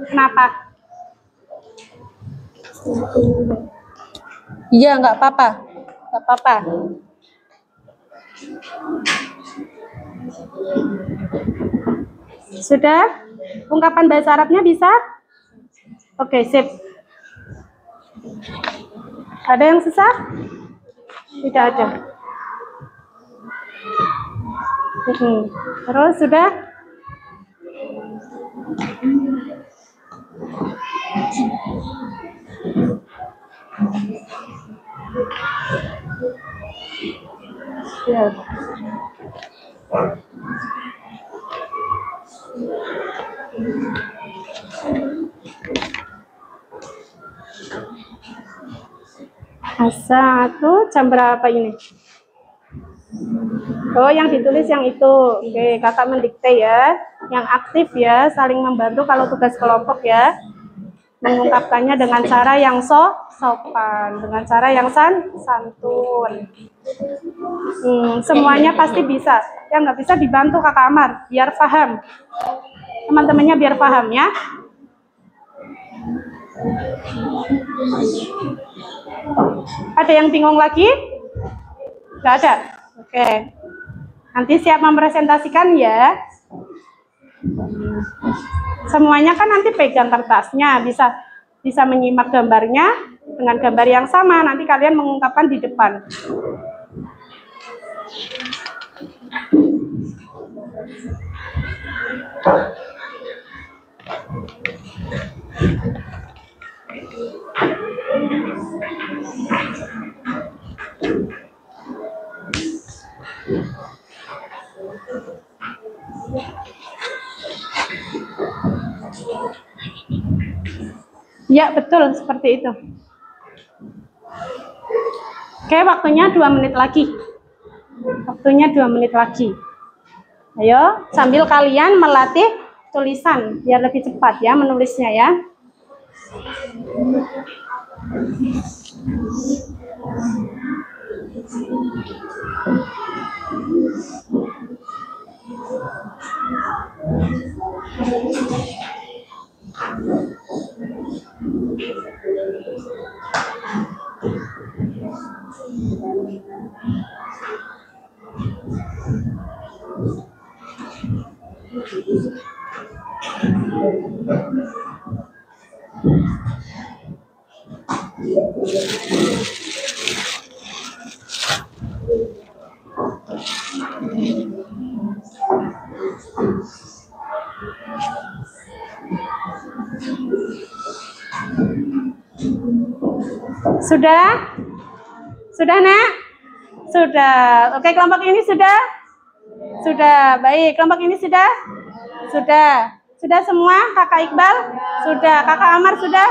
Kenapa? Iya, nggak apa-apa. Nggak apa-apa. Sudah? Ungkapan bahasa Arabnya bisa? Oke, sip. Ada yang susah? Tidak ada. Terus sudah? Ya. As-saatu jam berapa ini? Oh, yang ditulis yang itu. Oke, kakak mendikte ya. Yang aktif ya, saling membantu kalau tugas kelompok ya. Mengungkapkannya dengan cara yang sopan, dengan cara yang santun. Semuanya pasti bisa. Yang nggak bisa dibantu kakak Amar, biar paham. Teman-temannya biar paham ya. Ada yang bingung lagi? Nggak ada? Oke. Nanti siap mempresentasikan ya. Semuanya kan nanti pegang kertasnya, bisa menyimak gambarnya dengan gambar yang sama. Nanti kalian mengungkapkan di depan. Ya, betul seperti itu. Oke, waktunya 2 menit lagi. Waktunya 2 menit lagi. Ayo, sambil kalian melatih tulisan biar lebih cepat ya menulisnya ya. Sudah? Sudah, Nak? Sudah. Oke, kelompok ini sudah? Sudah. Baik, kelompok ini sudah? Sudah. Sudah semua, Kakak Iqbal? Sudah. Kakak Amar sudah?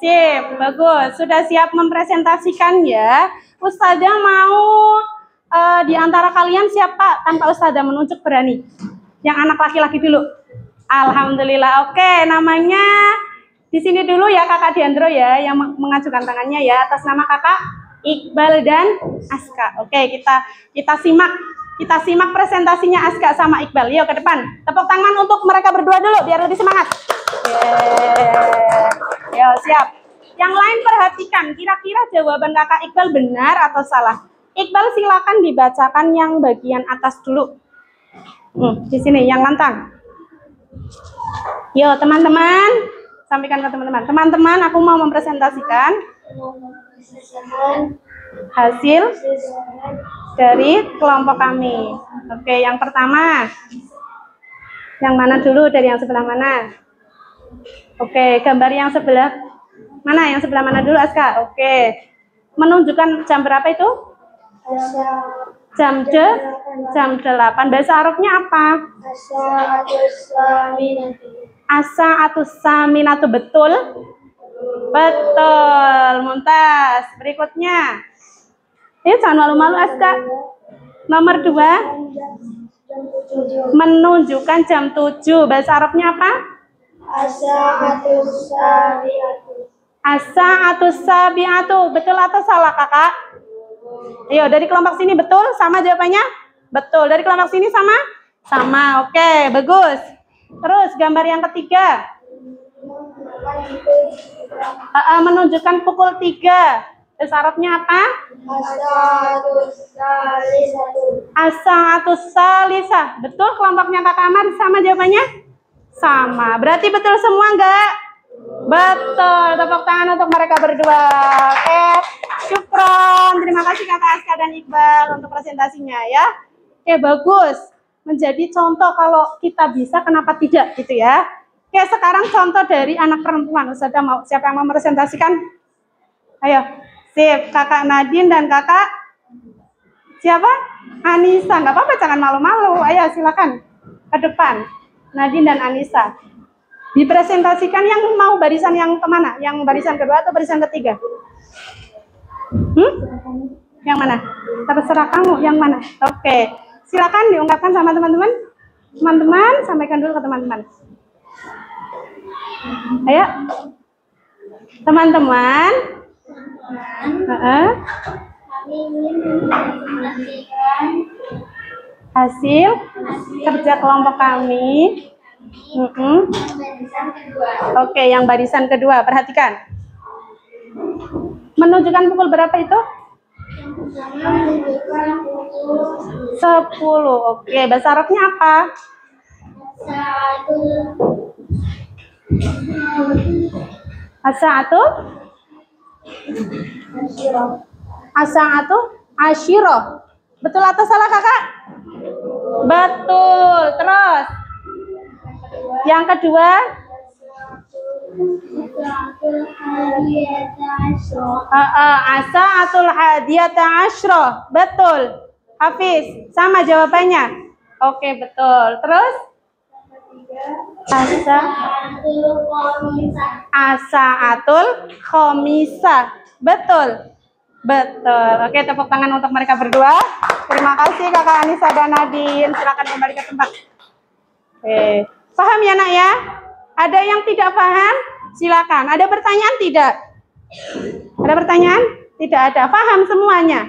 Sip, bagus. Sudah siap mempresentasikan ya. Ustazah mau di antara kalian siapa tanpa Ustazah menunjuk berani? Yang anak laki-laki dulu. Alhamdulillah. Oke, namanya di sini dulu ya Kakak Diandro ya yang mengajukan tangannya ya atas nama Kakak Iqbal dan Aska. Oke, kita simak presentasinya Aska sama Iqbal. Yuk ke depan. Tepuk tangan untuk mereka berdua dulu biar lebih semangat. Yo, siap. Yang lain perhatikan, kira-kira jawaban Kakak Iqbal benar atau salah? Iqbal silakan dibacakan yang bagian atas dulu. Di sini yang lantang. Yo, teman-teman. Sampaikan ke teman-teman. Teman-teman, aku mau mempresentasikan hasil dari kelompok kami. Oke, yang pertama. Yang mana dulu? Dari yang sebelah mana? Oke, gambar yang sebelah mana? Yang sebelah mana dulu, Aska? Oke. Menunjukkan jam berapa itu? Jam 8. Bahasa Arabnya apa? Asa atus saminatu. Betul? Betul, Mumtaz. Berikutnya. Jangan malu-malu, Aska. Nomor 2. Menunjukkan jam 7. Bahasa Arabnya apa? Asa atus sabiatu. Betul atau salah, Kakak? Ayo, dari kelompok sini betul? Sama jawabannya? Betul. Dari kelompok sini sama? Sama. Oke, bagus. Terus gambar yang ketiga. Menunjukkan pukul 3. Bahasa Arabnya apa? As-sa'atus salisah. Betul kelompoknya Kakak Amar sama jawabannya? Sama. Berarti betul semua enggak? Betul. Tepuk tangan untuk mereka berdua. Oke. Syukron. Terima kasih Kakak Aska dan Iqbal untuk presentasinya ya. Oke, bagus. Menjadi contoh kalau kita bisa, kenapa tidak gitu ya. Oke, sekarang contoh dari anak perempuan. Ustazah mau, siapa yang mau presentasikan? Ayo. Sip, Kakak Nadine dan Kakak siapa? Anissa. Nggak apa-apa, jangan malu-malu. Ayo silakan ke depan. Nadine dan Anissa. Dipresentasikan yang mau barisan yang kemana? Yang barisan kedua atau barisan ketiga? Yang mana? Terserah kamu. Yang mana? Oke. Silakan diungkapkan sama teman-teman. Teman-teman, sampaikan dulu ke teman-teman. Ayo. Teman-teman. Kami ingin menyaksikan hasil kerja kelompok kami. barisan kedua. Oke, yang barisan kedua, perhatikan. Menunjukkan pukul berapa itu? Yang pertama menunjukkan pukul 10. Oke, bahasa Arabnya apa? As-sa'atu asyirah. Betul atau salah, Kakak? Betul. Terus yang kedua, as-sa'atul hadiyata asyroh. Betul. Hafiz, sama jawabannya. Oke, betul. Terus as-sa'atul khomisah. Betul. Betul. Oke, tepuk tangan untuk mereka berdua. Terima kasih Kakak Anissa dan Nadine. Silakan kembali ke tempat. Oke. Paham ya, Nak ya? Ada yang tidak paham? Silakan. Ada pertanyaan tidak? Ada pertanyaan? Tidak ada. Paham semuanya?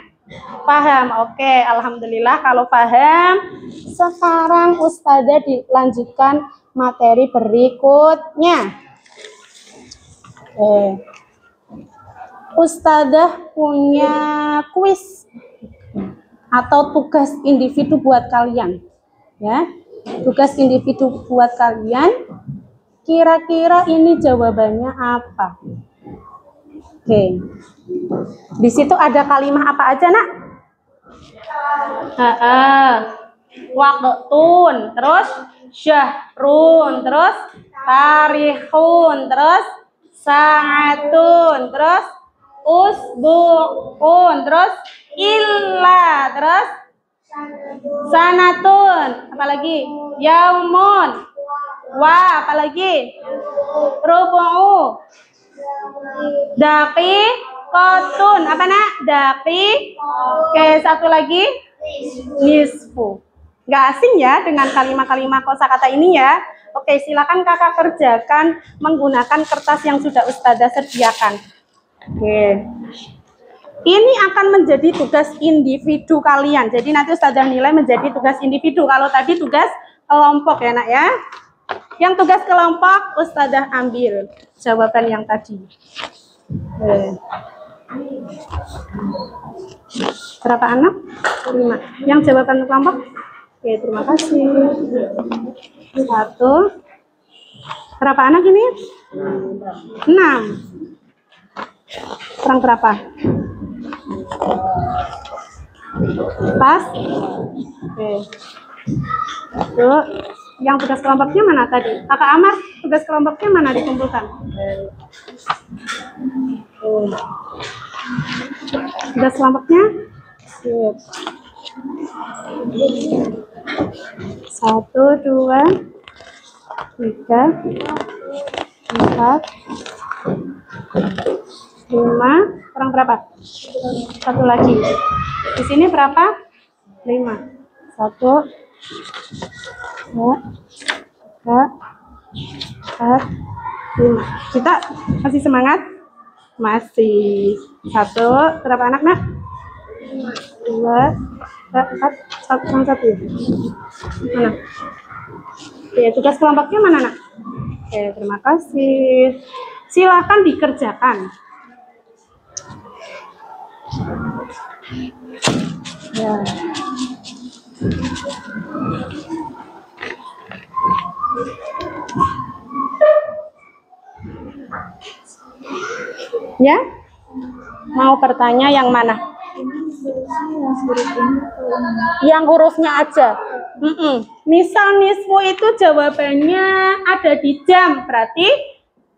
Paham. Oke, alhamdulillah kalau paham. Sekarang Ustazah dilanjutkan materi berikutnya. Ustazah punya kuis atau tugas individu buat kalian. Ya. Tugas individu buat kalian. Kira-kira ini jawabannya apa? Oke. Di situ ada kalimat apa aja, Nak? Waqtun, terus syahrun, terus tarikhun, terus sa'atun, terus usbu'un, terus illa, terus sanatun, apalagi yaumun, wa, apalagi rubu'u, daqiqatun, apa Nak? Oke, satu lagi nisfu. Nggak asing ya dengan kalimat-kalimat kosakata ini ya. Oke, silakan Kakak kerjakan menggunakan kertas yang sudah Ustazah sediakan. Oke. Ini akan menjadi tugas individu kalian. Jadi nanti Ustazah nilai menjadi tugas individu. Kalau tadi tugas kelompok ya, Nak ya. Yang tugas kelompok Ustazah ambil jawaban yang tadi. Berapa anak? 5. Yang jawaban kelompok? Oke, terima kasih. 1, Berapa anak ini? 6. Kurang berapa? Pas? Oke. Tuh, yang tugas kelompoknya mana tadi? Kakak Amar, tugas kelompoknya mana dikumpulkan? Tugas kelompoknya? Sip. 1, 2, 3, 4, 5, kurang berapa? 1 lagi. Di sini berapa? 5. 1, 2, 3, 4, 5. Kita masih semangat? Masih. 1, berapa anak, Nak? 2, 4, 1, 1. Mana? Oke, tugas kelompoknya mana, Nak? Oke, terima kasih. Silakan dikerjakan. Ya. Ya? Mau bertanya yang mana? Yang hurufnya aja. Misal nisfu itu jawabannya ada di jam, berarti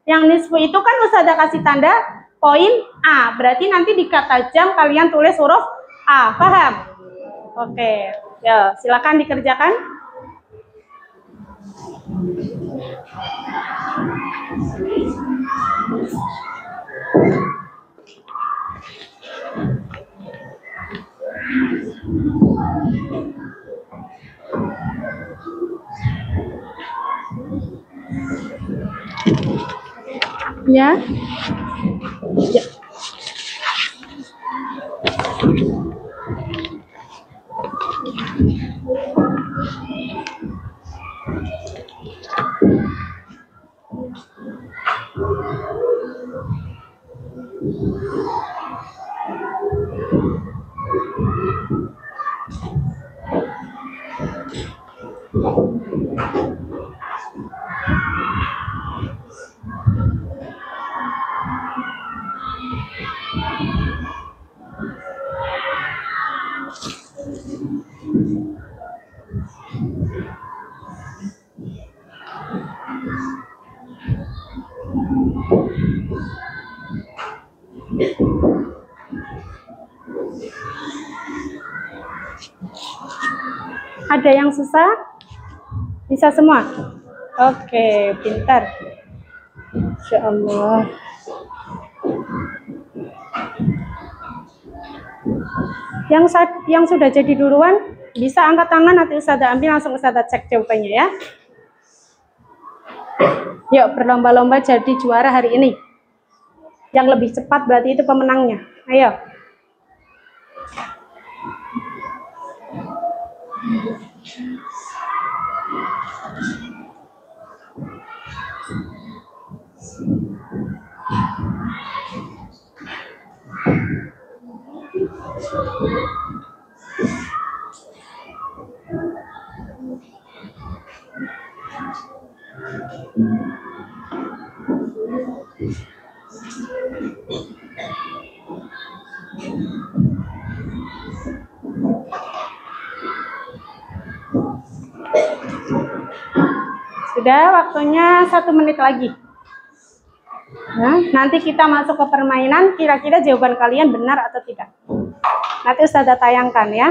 yang nisfu itu kan Ustazah kasih tanda poin A, berarti nanti di kata jam kalian tulis huruf A, paham? Oke, ya silakan dikerjakan. Ya. Ya. Ada yang susah? Bisa semua? Oke, pintar. Insya Allah. Yang sudah jadi duluan, bisa angkat tangan, nanti Ustazah ambil, langsung Ustazah cek jawabannya ya. Yuk, berlomba-lomba jadi juara hari ini. Yang lebih cepat berarti itu pemenangnya. Ayo. Sudah, waktunya 1 menit lagi. Nah, nanti kita masuk ke permainan, kira-kira jawaban kalian benar atau tidak. Nanti Ustazah tayangkan ya.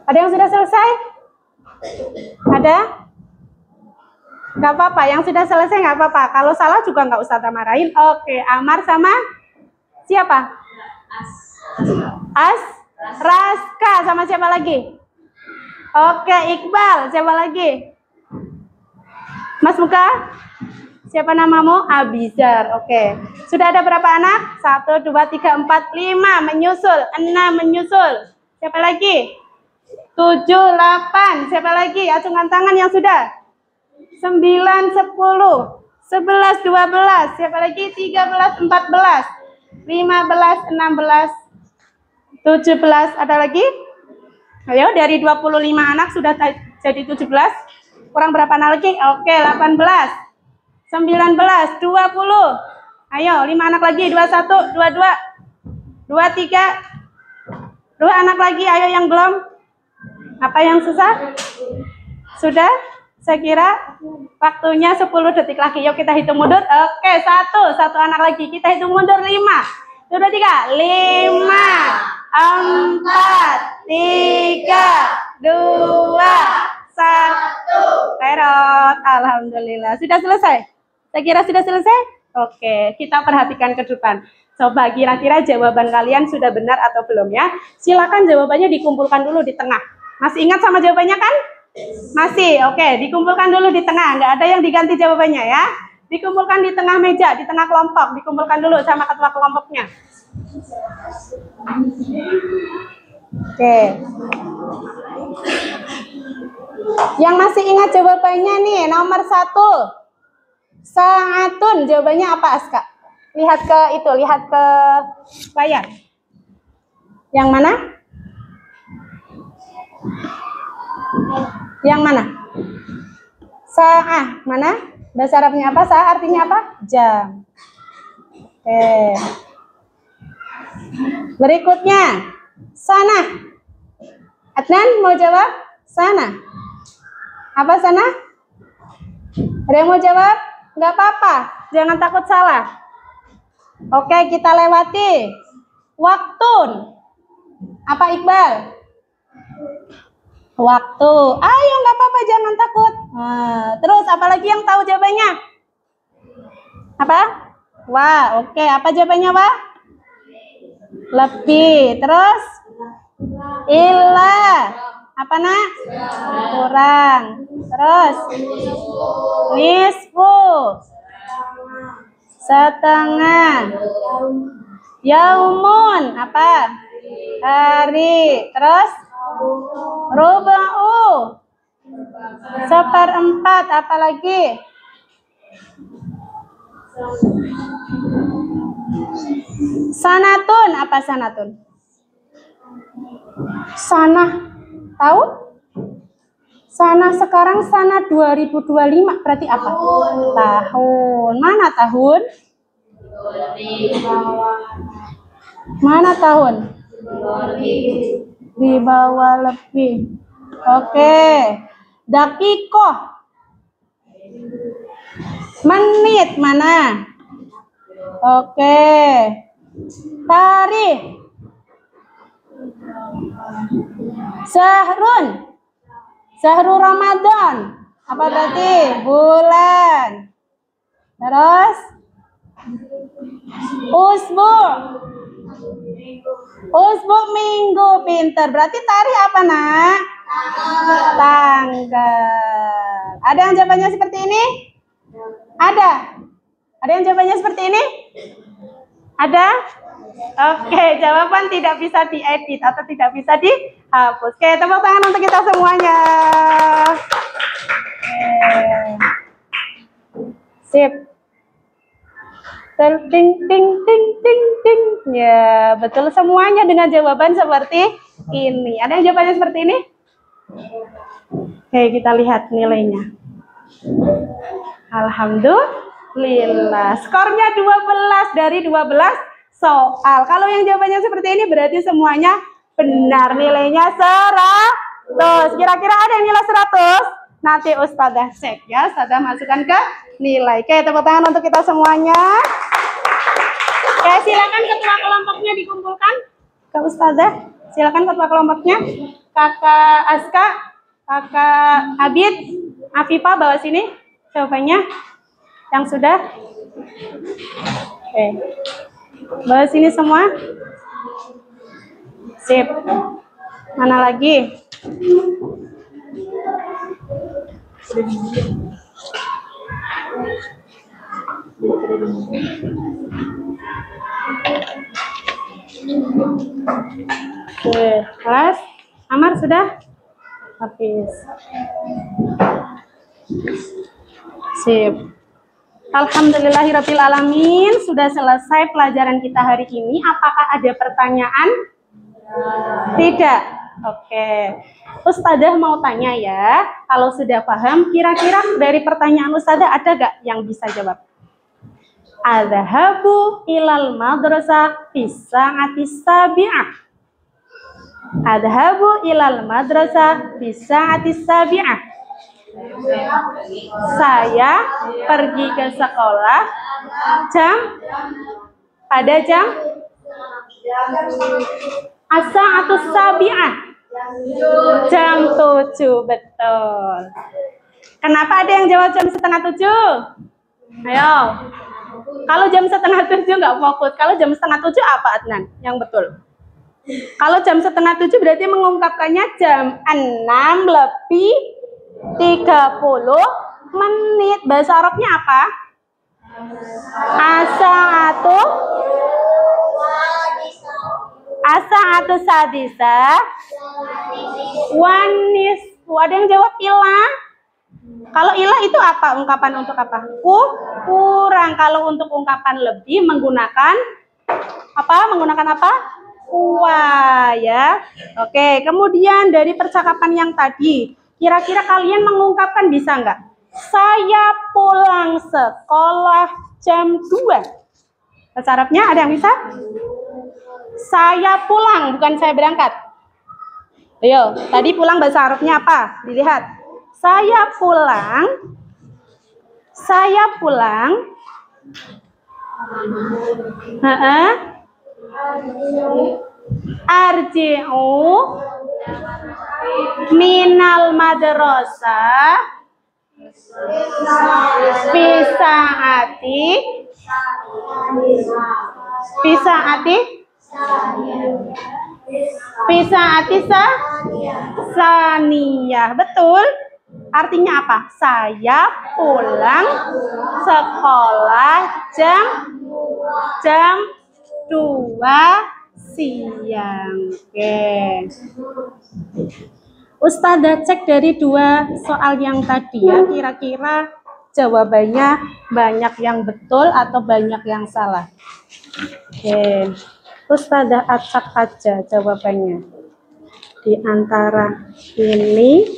Ada yang sudah selesai? Ada? Nggak apa-apa, yang sudah selesai nggak apa-apa. Kalau salah juga nggak usah marahin. Oke, Amar sama siapa? Raska sama siapa lagi? Oke, Iqbal, siapa lagi? Mas Muka? Siapa namamu? Abizar. Oke. Sudah ada berapa anak? 1, 2, 3, 4, 5 menyusul, 6 menyusul. Siapa lagi? 7, 8. Siapa lagi? Acungkan tangan yang sudah. 9, 10, 11, 12. Siapa lagi? 13, 14, 15, 16, 17. Ada lagi? Ayo, dari 25 anak sudah jadi 17. Kurang berapa anak lagi? Oke, 18, 19, 20. Ayo, 5 anak lagi. 21, 22, 23. 2 anak lagi. Ayo yang belum. Apa yang susah? Sudah? Saya kira waktunya 10 detik lagi. Yuk kita hitung mundur. Oke, 1 anak lagi. Kita hitung mundur 5. 2, 3, 5, 4, 3, 2, 1. Terot. Alhamdulillah. Sudah selesai? Saya kira sudah selesai. Oke, kita perhatikan ke depan. Coba kira-kira jawaban kalian sudah benar atau belum ya? Silakan jawabannya dikumpulkan dulu di tengah. Masih ingat sama jawabannya kan? Masih, oke. Dikumpulkan dulu di tengah. Nggak ada yang diganti jawabannya ya. Dikumpulkan di tengah meja, di tengah kelompok. Dikumpulkan dulu sama ketua kelompoknya. Oke. Yang masih ingat jawabannya nih, nomor 1. Sa'atun. Jawabannya apa, Aska? Lihat ke itu, lihat ke layar. Yang mana? Yang mana? Sa'ah. Mana? Bahasa Arabnya apa? Sa'ah artinya apa? Jam. Oke. Berikutnya. Sana. Adnan mau jawab? Sana. Apa sana? Ada yang mau jawab? Nggak apa-apa. Jangan takut salah. Oke, kita lewati. Waktun. Apa Iqbal? Waktu. Ayo, nggak apa-apa, jangan takut. Nah, terus apalagi yang tahu jawabannya? Apa? Wah, oke. Apa jawabannya, Wah? Lebih. Terus? Illa. Apa, Nak? Kurang. Terus? Nisfu. Setengah. Yaumun. Apa? Hari. Terus? Ruba'u. 1/4. Apa lagi? Sanatun. Apa sanatun? Sana. Tahu? Sana sekarang sana 2025. Berarti apa? Tahun. Mana tahun? Mana tahun? Di bawah lebih. Oke. Dakikoh. Menit mana? Oke. Tarikh. Syahrun. Syahrul Ramadan. Apa berarti? Bulan. Terus? Usbu'. Usbu' minggu. Pinter. Berarti tarikh apa, Nak? Tanggal. Ada yang jawabannya seperti ini? Ada? Ada yang jawabannya seperti ini? Ada? Oke, jawaban tidak bisa diedit atau tidak bisa dihapus. Oke, tepuk tangan untuk kita semuanya. Sip. Ting ting ting ting ting. Ya, betul semuanya dengan jawaban seperti ini. Ada yang jawabannya seperti ini? Oke, kita lihat nilainya. Alhamdulillah. Skornya 12 dari 12 soal. Kalau yang jawabannya seperti ini berarti semuanya benar. Nilainya 100. Kira-kira ada yang nilai 100? Nanti Ustazah cek ya. Ustazah masukkan ke nilai. Oke, tepuk tangan untuk kita semuanya. Oke, silakan ketua kelompoknya dikumpulkan ke Ustazah. Silakan ketua kelompoknya. Kakak Aska, Kakak Abid, Afifah bawa sini jawabannya yang sudah. Oke. Bawa sini semua. Sip. Mana lagi? Oke, kelas. Amar sudah? Hafiz. Sip. Alhamdulillahirabbil alamin, sudah selesai pelajaran kita hari ini. Apakah ada pertanyaan? Tidak. Oke. Ustadzah mau tanya ya. Kalau sudah paham, kira-kira dari pertanyaan Ustadzah ada gak yang bisa jawab? Adhabu ilal madrasah bisa'ati sabi'ah. Adhabu ilal madrasah bisa'ati sabi'ah. Saya pergi ke sekolah pada jam as-sa'atu sabi'ah. Jam 7, betul. Kenapa ada yang jawab jam setengah 7? Ayo. Kalau jam setengah 7 nggak fokus. Kalau jam setengah 7 apa, Adnan? Yang betul. Kalau jam setengah 7 berarti mengungkapkannya jam 6 lebih 30 menit. Bahasa Arabnya apa? As-sa'atu sadisa wanis. Ada yang jawab ilah. Kalau ilah itu apa? Ungkapan untuk apa? Kurang. Kalau untuk ungkapan lebih menggunakan apa? Menggunakan apa? Wa ya. Oke, kemudian dari percakapan yang tadi, kira-kira kalian mengungkapkan bisa nggak? Saya pulang sekolah jam 2. Bahasa Arabnya ada yang bisa? Saya pulang, bukan saya berangkat. Ayo, tadi pulang bahasa Arabnya apa? Dilihat. Saya pulang. Arji'u minal madrasah Pisaati saniyah. Betul. Artinya apa? Saya pulang sekolah jam 2 siang. Oke. Ustadzah cek dari 2 soal yang tadi ya, kira-kira jawabannya banyak yang betul atau banyak yang salah. Oke. Ustadzah acak aja jawabannya. Di antara ini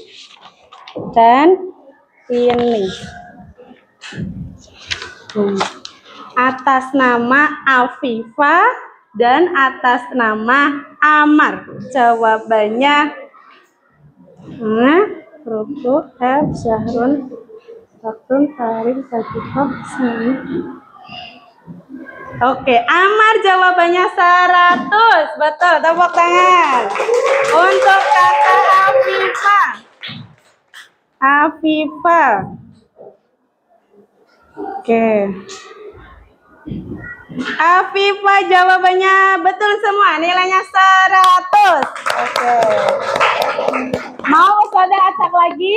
dan ini. Atas nama Afifah dan atas nama Amar. Jawabannya Ruku, F, Syahrun, Fakrun, Farid, Fatihah, Sani. Oke, Amar jawabannya 100. Betul, tepuk tangan. Untuk kakak Afifah. Oke. Afifah jawabannya betul semua, nilainya 100. Oke. Mau Ustadzah acak lagi?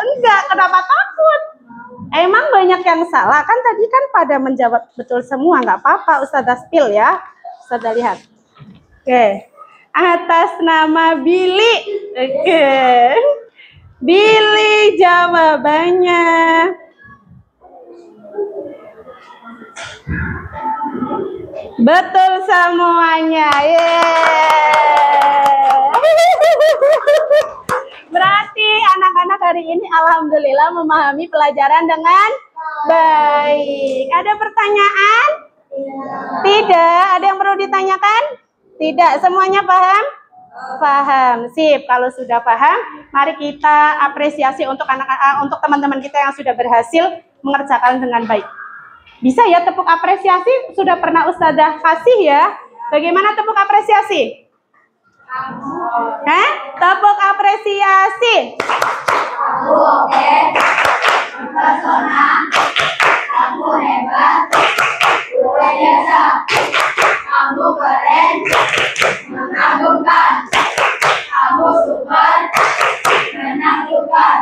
Enggak, kenapa takut? Emang banyak yang salah, kan tadi kan pada menjawab betul semua, nggak apa-apa Ustadzah spill ya. Ustadzah lihat. Oke. Atas nama Billy. Oke. Billy jawabannya betul semuanya. Berarti anak-anak hari ini alhamdulillah memahami pelajaran dengan baik. Ada pertanyaan? Tidak. Ada yang perlu ditanyakan? Tidak. Semuanya paham? Paham. Sip. Kalau sudah paham, mari kita apresiasi untuk untuk teman-teman kita yang sudah berhasil mengerjakan dengan baik. Bisa ya tepuk apresiasi? Sudah pernah Ustadzah kasih ya? Bagaimana tepuk apresiasi? Tepuk apresiasi. Kamu oke, pesona, kamu hebat, luar biasa, kamu keren, mengagumkan, kamu super, menakjubkan.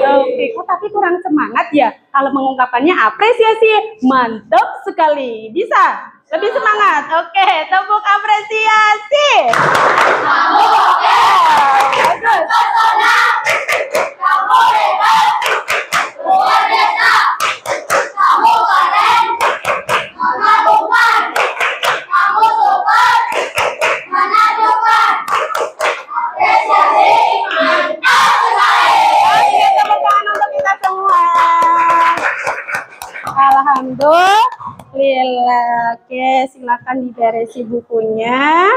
Oke, kok tapi kurang semangat ya? Kalau mengungkapkannya apresiasi, mantap sekali. Bisa? Lebih semangat. Oke, tepuk apresiasi. Kamu oke. Bagus. Terpesona. Kamu hebat. Luar biasa. Kamu keren. Mengagumkan. Kamu super. Menakjubkan. Apresiasi. Mantap sekali. Oke, tepuk tangan untuk kita semua. Alhamdulillah. Oke, silakan diberesi bukunya.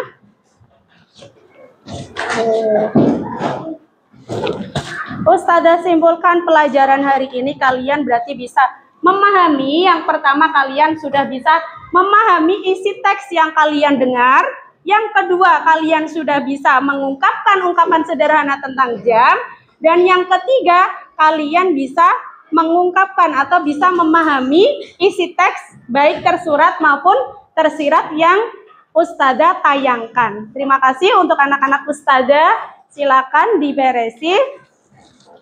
Ustazah simpulkan pelajaran hari ini kalian berarti bisa memahami. Yang pertama, kalian sudah bisa memahami isi teks yang kalian dengar. Yang kedua, kalian sudah bisa mengungkapkan ungkapan sederhana tentang jam. Dan yang ketiga, kalian bisa mengungkapkan atau bisa memahami isi teks baik tersurat maupun tersirat yang Ustazah tayangkan. Terima kasih untuk anak-anak Ustazah. Silakan diberesi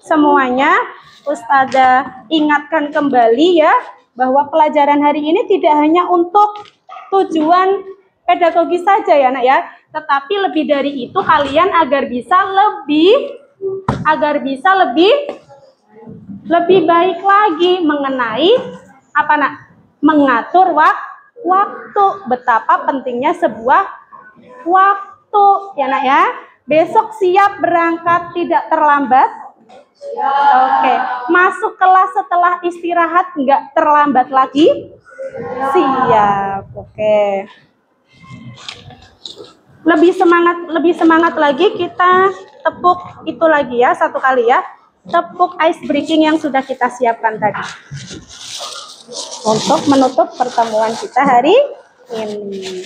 semuanya. Ustazah ingatkan kembali ya bahwa pelajaran hari ini tidak hanya untuk tujuan pedagogis saja ya nak ya, tetapi lebih dari itu kalian agar bisa lebih baik lagi mengenai apa nak, mengatur waktu, betapa pentingnya sebuah waktu ya nak ya. Besok siap berangkat tidak terlambat. Oke, masuk kelas setelah istirahat nggak terlambat lagi. Siap. Oke. Lebih semangat lagi, kita tepuk itu lagi ya, satu kali ya. Tepuk ice breaking yang sudah kita siapkan tadi. Untuk menutup pertemuan kita hari ini.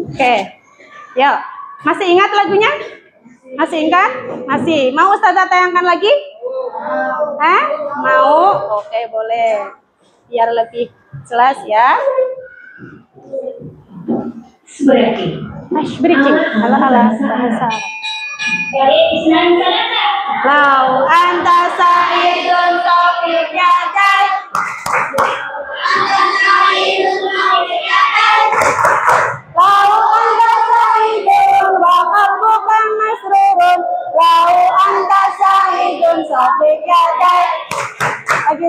Oke, yuk. Masih ingat lagunya? Masih ingat? Masih. Mau Ustazah tayangkan lagi? Mau? Oke, boleh. Biar lebih jelas ya. Breaking. Ala bahasa. Dari Islam Salasa. Lau anta sa'idun taufiq yadai. Lau anta sa'idun wa qalbuka masrurun. Lau anta sa'idun taufiq yadai.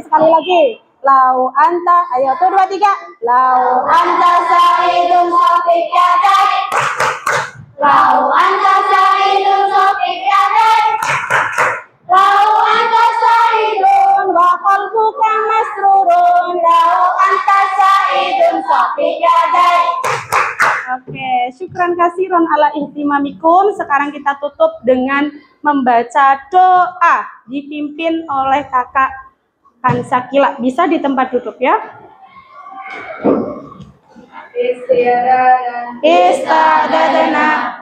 Sekali lagi. Lau anta, ayo tuh 2 3. Lau anta sa'idun taufiq yadai. Lau anta sa'idun taufiq yadai. Lau anta sa'idun wa qalbuka masrurun. Lau anta sa'idun taufiq yadai. Oke, syukran kasiron ala ihtimamikum. Sekarang kita tutup dengan membaca doa dipimpin oleh kakak Hansakila. Bisa di tempat duduk ya. Istadadana.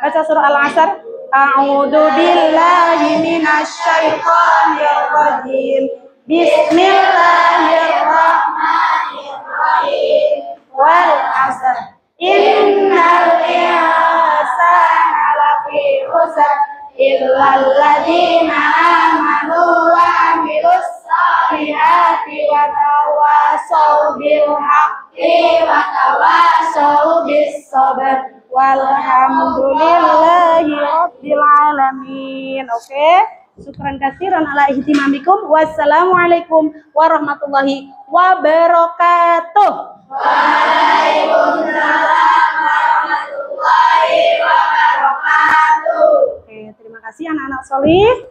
Baca surah Al-Asr. A'udzu billahi minasy syaithanir rajim. Bismillahirrahmanirrahim. Wal 'asr. Innal insana lafi khusr illal ladzina amanu wa 'amilus shalihati wa tawassaw bil haqqi wa tawassaw bis sabr. Walhamdulillahi rabbil alamin. Oke, syukran katsiran ala ihtimamikum. Wassalamualaikum warahmatullahi wabarakatuh. Waalaikumsalam warahmatullahi wabarakatuh. Oke, terima kasih anak-anak solih.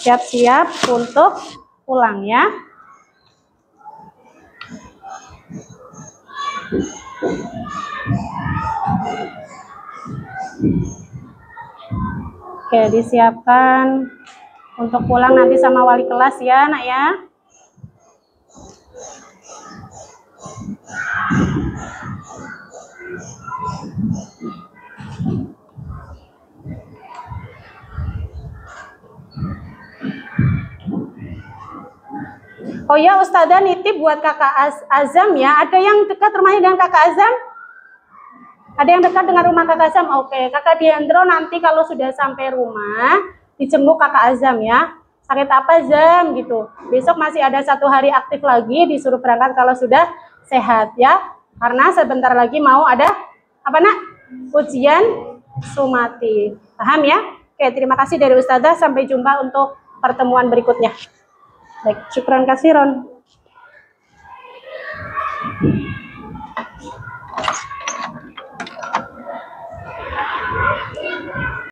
Siap-siap untuk pulang ya. Oke, disiapkan untuk pulang nanti sama wali kelas ya, nak ya. Oh ya, Ustazah nitip buat kakak Azam ya. Ada yang dekat rumahnya dengan kakak Azam? Ada yang dekat dengan rumah Kakak Azam? Oke, Kakak Diandro nanti kalau sudah sampai rumah, dijenguk Kakak Azam ya. Sakit apa Zam gitu. Besok masih ada 1 hari aktif lagi, disuruh berangkat kalau sudah sehat ya. Karena sebentar lagi mau ada apa nak? Ujian sumati. Paham ya? Oke, terima kasih dari Ustazah. Sampai jumpa untuk pertemuan berikutnya. Baik, syukran kasiron.